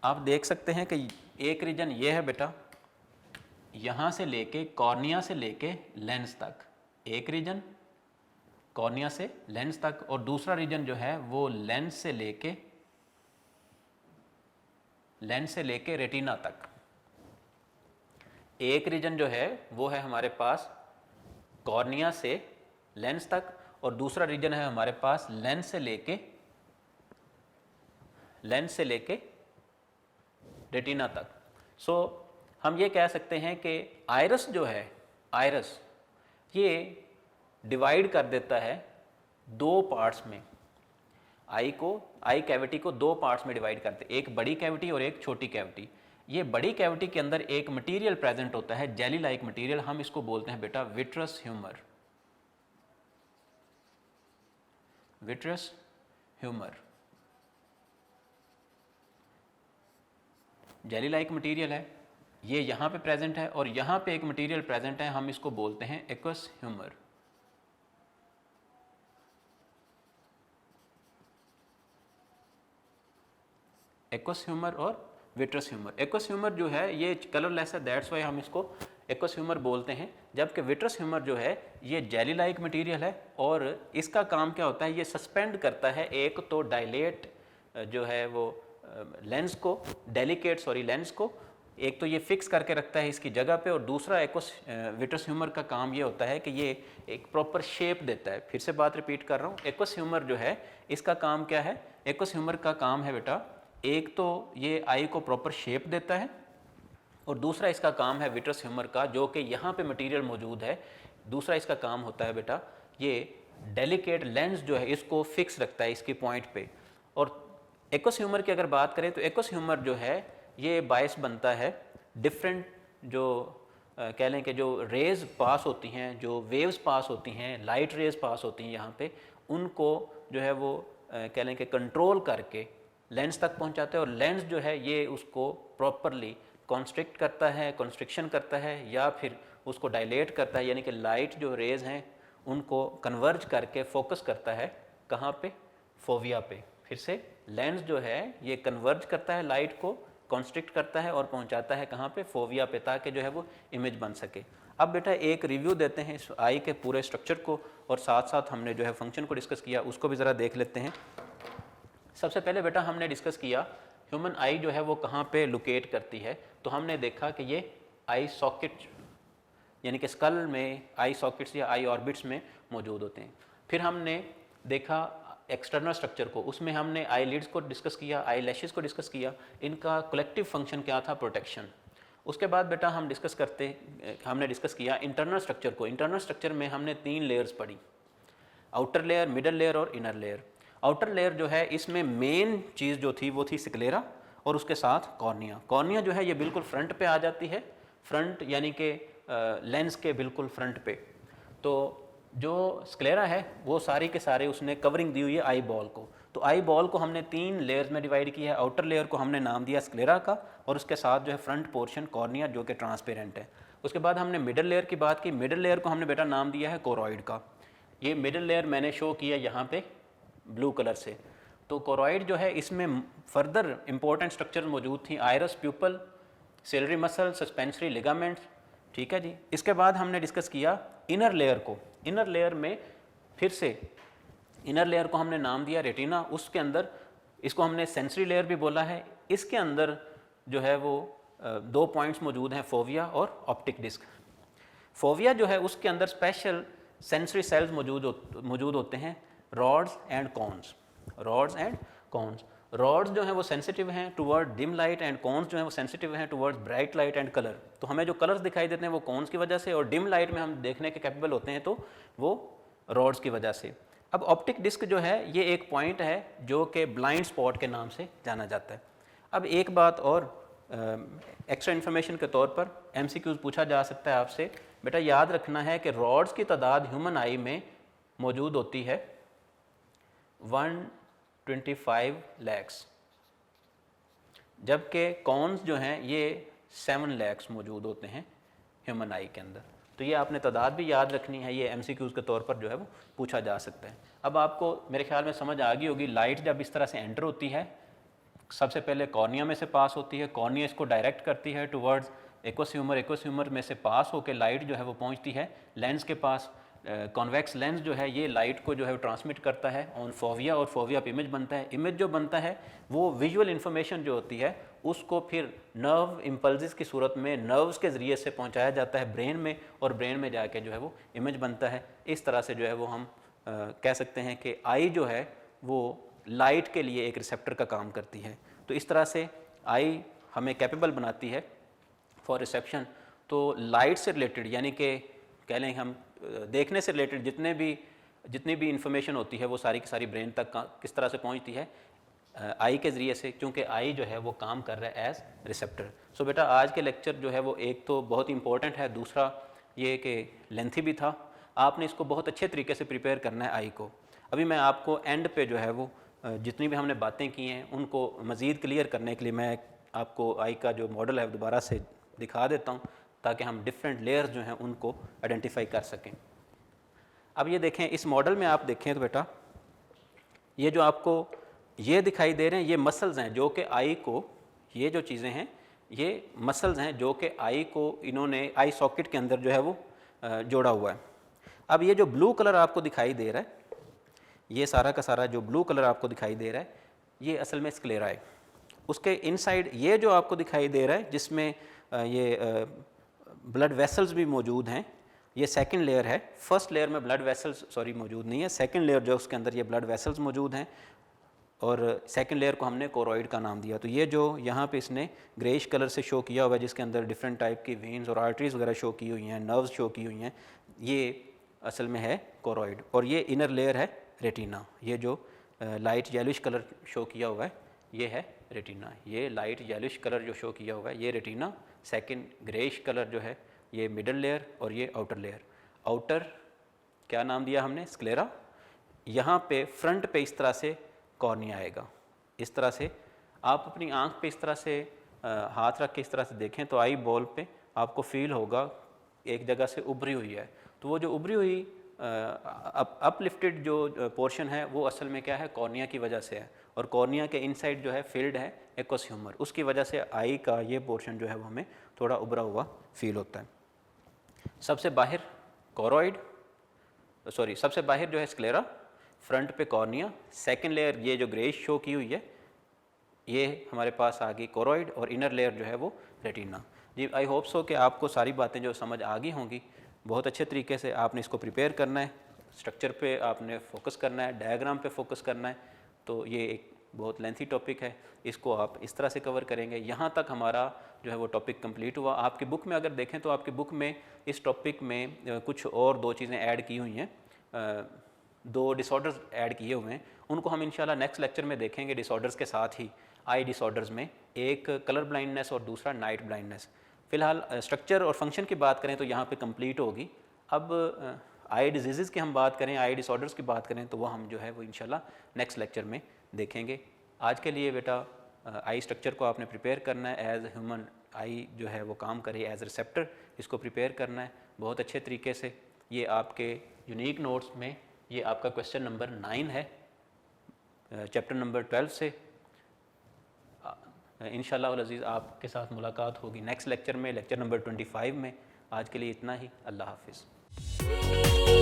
आप देख सकते हैं कि एक रीजन ये है बेटा, यहाँ से लेके कॉर्निया से लेके लेंस तक एक रीजन, कॉर्निया से लेंस तक, और दूसरा रीजन जो है वो लेंस से लेके रेटिना तक। एक रीजन जो है वो है हमारे पास कॉर्निया से लेंस तक, और दूसरा रीजन है हमारे पास लेंस से लेके रेटिना तक। सो हम ये कह सकते हैं कि आइरस जो है, आइरस ये डिवाइड कर देता है दो पार्ट्स में, आई कैविटी को दो पार्ट्स में डिवाइड करते हैं, एक बड़ी कैविटी और एक छोटी कैविटी। ये बड़ी कैविटी के अंदर एक मटेरियल प्रेजेंट होता है, जेली लाइक मटेरियल, हम इसको बोलते हैं बेटा vitreous humour. Vitreous humour jelly like material है, ये यहाँ पे प्रेजेंट है, और यहाँ पे एक मटेरियल प्रेजेंट है, हम इसको बोलते हैं एक्वस ह्यूमर। एक्वस ह्यूमर और विट्रस ह्यूमर। एक्वस ह्यूमर जो है ये कलरलेस है, दैट्स वाई हम इसको एक्वस ह्यूमर बोलते हैं, जबकि विट्रस ह्यूमर जो है ये जेली लाइक मटेरियल है, और इसका काम क्या होता है, ये सस्पेंड करता है एक तो डायलेट जो है वो लेंस को, डेलिकेट लेंस को, एक तो ये फिक्स करके रखता है इसकी जगह पे, और दूसरा एक्वस विट्रस ह्यूमर का काम ये होता है कि ये एक प्रॉपर शेप देता है। फिर से बात रिपीट कर रहा हूँ, एक्वस ह्यूमर जो है इसका काम क्या है, एक्वस ह्यूमर का काम है बेटा, एक तो ये आई को प्रॉपर शेप देता है, और दूसरा इसका काम है विट्रस ह्यूमर का, जो कि यहाँ पे मटेरियल मौजूद है, दूसरा इसका काम होता है बेटा ये डेलिकेट लेंस जो है इसको फिक्स रखता है इसकी पॉइंट पे। और एक्वस ह्यूमर की अगर बात करें तो एक्वस ह्यूमर जो है ये बायस बनता है डिफरेंट जो कह लें कि जो रेज़ पास होती हैं, जो वेव्स पास होती हैं, लाइट रेज़ पास होती हैं यहाँ पे, उनको जो है वो कह लें कि कंट्रोल करके लेंस तक पहुँचाते हैं, और लेंस जो है ये उसको प्रॉपरली कॉन्स्ट्रिक्ट करता है, कॉन्स्ट्रिक्शन करता है, या फिर उसको डायलेट करता है, यानी कि लाइट जो रेज़ हैं उनको कन्वर्ज करके फोकस करता है कहाँ पे, फोविया पे। फिर से लेंस जो है ये कन्वर्ज करता है लाइट को, कॉन्स्ट्रिक्ट करता है और पहुंचाता है कहाँ पे, फोविया पे, ताकि जो है वो इमेज बन सके। अब बेटा एक रिव्यू देते हैं इस आई के पूरे स्ट्रक्चर को, और साथ साथ हमने जो है फंक्शन को डिस्कस किया, उसको भी ज़रा देख लेते हैं। सबसे पहले बेटा हमने डिस्कस किया ह्यूमन आई जो है वो कहाँ पे लोकेट करती है, तो हमने देखा कि ये आई सॉकेट यानी कि स्कल में आई सॉकेट्स या आई ऑर्बिट्स में मौजूद होते हैं। फिर हमने देखा एक्सटर्नल स्ट्रक्चर को, उसमें हमने आई लिड्स को डिस्कस किया, आई लैशेस को डिस्कस किया, इनका कलेक्टिव फंक्शन क्या था, प्रोटेक्शन। उसके बाद बेटा हमने डिस्कस किया इंटरनल स्ट्रक्चर को। इंटरनल स्ट्रक्चर में हमने 3 लेयर्स पढ़ी, आउटर लेयर, मिडल लेयर और इनर लेयर। आउटर लेयर जो है इसमें मेन चीज़ जो थी वो थी स्क्लेरा, और उसके साथ कॉर्निया। कॉर्निया जो है ये बिल्कुल फ्रंट पे आ जाती है, फ्रंट यानी कि लेंस के बिल्कुल फ्रंट पे। तो जो स्क्लेरा है वो सारी के सारे उसने कवरिंग दी हुई है आई बॉल को। तो आई बॉल को हमने 3 लेयर्स में डिवाइड किया है। आउटर लेयर को हमने नाम दिया स्क्लेरा का, और उसके साथ जो है फ्रंट पोर्शन कॉर्निया जो कि ट्रांसपेरेंट है। उसके बाद हमने मिडल लेयर की बात की। मिडल लेयर को हमने बेटा नाम दिया है कोरॉइड का। ये मिडल लेयर मैंने शो किया यहाँ पे ब्लू कलर से। तो कोरॉइड जो है इसमें फर्दर इंपॉर्टेंट स्ट्रक्चर मौजूद थी, iris, pupil, ciliary muscle, suspensory ligaments, ठीक है जी। इसके बाद हमने डिस्कस किया इनर लेयर को। इनर लेयर में फिर से इनर लेयर को हमने नाम दिया रेटिना। उसके अंदर इसको हमने सेंसरी लेयर भी बोला है। इसके अंदर जो है वो 2 पॉइंट्स मौजूद हैं, फोविया और ऑप्टिक डिस्क। फोविया जो है उसके अंदर स्पेशल सेंसरी सेल्स मौजूद होते हैं, rods and cons, rods and cons. Rods जो हैं वो सेंसिटिव हैं toward dim light and cons जो हैं वो सेंसिटिव हैं towards bright light and colour. तो हमें जो कलर्स दिखाई देते हैं वो कॉन्स की वजह से, और डिम लाइट में हम देखने के कैपेबल होते हैं तो वो रॉड्स की वजह से। अब ऑप्टिक डिस्क जो है ये एक पॉइंट है जो कि ब्लाइंड स्पॉट के नाम से जाना जाता है। अब एक बात और एक्स्ट्रा इन्फॉर्मेशन के तौर पर MCQs पूछा जा सकता है आपसे, बेटा याद रखना है कि रॉड्स की तादाद ह्यूमन आई में मौजूद होती है 125 लैक्स, जबकि कॉन्स जो हैं ये 7 लैक्स मौजूद होते हैं ह्यूमन आई के अंदर। तो ये आपने तादाद भी याद रखनी है, ये MCQs के तौर पर जो है वो पूछा जा सकता है। अब आपको मेरे ख्याल में समझ आ गई होगी, लाइट जब इस तरह से एंटर होती है सबसे पहले कॉर्निया में से पास होती है, कॉर्निया इसको डायरेक्ट करती है towards aqueous humour, aqueous humour में से पास होकर लाइट जो है वो पहुंचती है लेंस के पास। कॉन्वेक्स लेंस जो है ये लाइट को जो है ट्रांसमिट करता है ऑन फोविया, और फोविया पे इमेज बनता है। इमेज जो बनता है वो विजुअल इन्फॉर्मेशन जो होती है उसको फिर नर्व इम्पल्सिस की सूरत में नर्व्स के ज़रिए से पहुंचाया जाता है ब्रेन में, और ब्रेन में जाके जो है वो इमेज बनता है। इस तरह से जो है वो हम कह सकते हैं कि आई जो है वो लाइट के लिए एक रिसेप्टर का काम करती है। तो इस तरह से आई हमें कैपेबल बनाती है फॉर रिसेप्शन। तो लाइट से रिलेटेड यानी कि कह लें हम देखने से रिलेटेड जितनी भी इंफॉर्मेशन होती है वो सारी की सारी ब्रेन तक किस तरह से पहुंचती है आई के ज़रिए से, क्योंकि आई जो है वो काम कर रहा है एज रिसेप्टर। सो बेटा आज के लेक्चर जो है वो एक तो बहुत इंपॉर्टेंट है, दूसरा ये कि लेंथी भी था। आपने इसको बहुत अच्छे तरीके से प्रिपेयर करना है आई को। अभी मैं आपको एंड पे जो है वो जितनी भी हमने बातें की हैं उनको मज़ीद क्लियर करने के लिए मैं आपको आई का जो मॉडल है दोबारा से दिखा देता हूँ, ताकि हम डिफरेंट लेयर्स जो हैं उनको आइडेंटिफाई कर सकें। अब ये देखें, इस मॉडल में आप देखें तो बेटा ये जो आपको ये दिखाई दे रहे हैं ये मसल्स हैं जो कि आई को, ये जो चीज़ें हैं ये मसल्स हैं जो कि आई को इन्होंने आई सॉकेट के अंदर जो है वो जोड़ा हुआ है। अब ये जो ब्लू कलर आपको दिखाई दे रहा है, ये सारा का सारा जो ब्लू कलर आपको दिखाई दे रहा है ये असल में स्क्लेरा है। उसके इनसाइड ये जो आपको दिखाई दे रहा है जिसमें ये ब्लड वेसल्स भी मौजूद हैं, ये सेकंड लेयर है। फर्स्ट लेयर में ब्लड वेसल्स मौजूद नहीं है, सेकंड लेयर जो उसके अंदर ये ब्लड वेसल्स मौजूद हैं, और सेकंड लेयर को हमने कोरोइड का नाम दिया। तो ये जो यहाँ पे इसने ग्रेइश कलर से शो किया हुआ है जिसके अंदर डिफरेंट टाइप की वेन्स और आर्टरीज वगैरह शो की हुई हैं, नर्व्स शो की हुई हैं, ये असल में है कोरोइड। और ये इनर लेयर है रेटिना, ये जो लाइट येलिश कलर शो किया हुआ है ये है रेटिना। ये लाइट येलिश कलर जो शो किया हुआ है ये रेटिना, सेकंड ग्रेइश कलर जो है ये मिडल लेयर, और ये आउटर लेयर। आउटर क्या नाम दिया हमने, स्क्लेरा। यहाँ पे फ्रंट पे इस तरह से कॉर्निया आएगा। इस तरह से आप अपनी आँख पे इस तरह से हाथ रख के इस तरह से देखें तो आई बॉल पे आपको फील होगा एक जगह से उभरी हुई है। तो वो जो उभरी हुई अपलिफ्टेड जो पोर्शन है वो असल में क्या है, कॉर्निया की वजह से है, और कॉर्निया के इनसाइड जो है फील्ड है एक्वस ह्यूमर, उसकी वजह से आई का ये पोर्शन जो है वो हमें थोड़ा उभरा हुआ फील होता है। सबसे बाहर कोरोइड, सबसे बाहर जो है स्क्लेरा, फ्रंट पे कॉर्निया, सेकंड लेयर ये जो ग्रेइश शो की हुई है ये हमारे पास आ गई कोरोइड, और इनर लेयर जो है वो retina. Ji I hope so कि आपको सारी बातें जो समझ आ गई होंगी। बहुत अच्छे तरीके से आपने इसको प्रिपेयर करना है, स्ट्रक्चर पे आपने फोकस करना है, डायग्राम पे फोकस करना है। तो ये एक बहुत लेंथी टॉपिक है, इसको आप इस तरह से कवर करेंगे। यहाँ तक हमारा जो है वो टॉपिक कंप्लीट हुआ। आपकी बुक में अगर देखें तो आपकी बुक में इस टॉपिक में कुछ और 2 चीज़ें ऐड की हुई हैं, 2 डिसऑर्डर्स ऐड किए हुए हैं, उनको हम इंशाल्लाह नेक्स्ट लेक्चर में देखेंगे। डिसऑर्डर्स के साथ ही आई डिसऑर्डर्स में एक कलर ब्लाइंडनेस और दूसरा नाइट ब्लाइंडनेस। फ़िलहाल स्ट्रक्चर और फंक्शन की बात करें तो यहाँ पे कंप्लीट होगी। अब आई डिजीज़ की हम बात करें, आई डिसऑर्डर्स की बात करें तो वह हम जो है वो इंशाल्लाह नेक्स्ट लेक्चर में देखेंगे। आज के लिए बेटा आई स्ट्रक्चर को आपने प्रिपेयर करना है एज ह्यूमन आई जो है वो काम करे एज रिसेप्टर, इसको प्रिपेयर करना है बहुत अच्छे तरीके से। ये आपके यूनिक नोट्स में ये आपका क्वेश्चन नंबर 9 है चैप्टर नंबर 12 से। इंशाअल्लाह अज़ीज़ आपके साथ मुलाकात होगी नेक्स्ट लेक्चर में, लेक्चर नंबर 25 में। आज के लिए इतना ही, अल्लाह हाफिज़।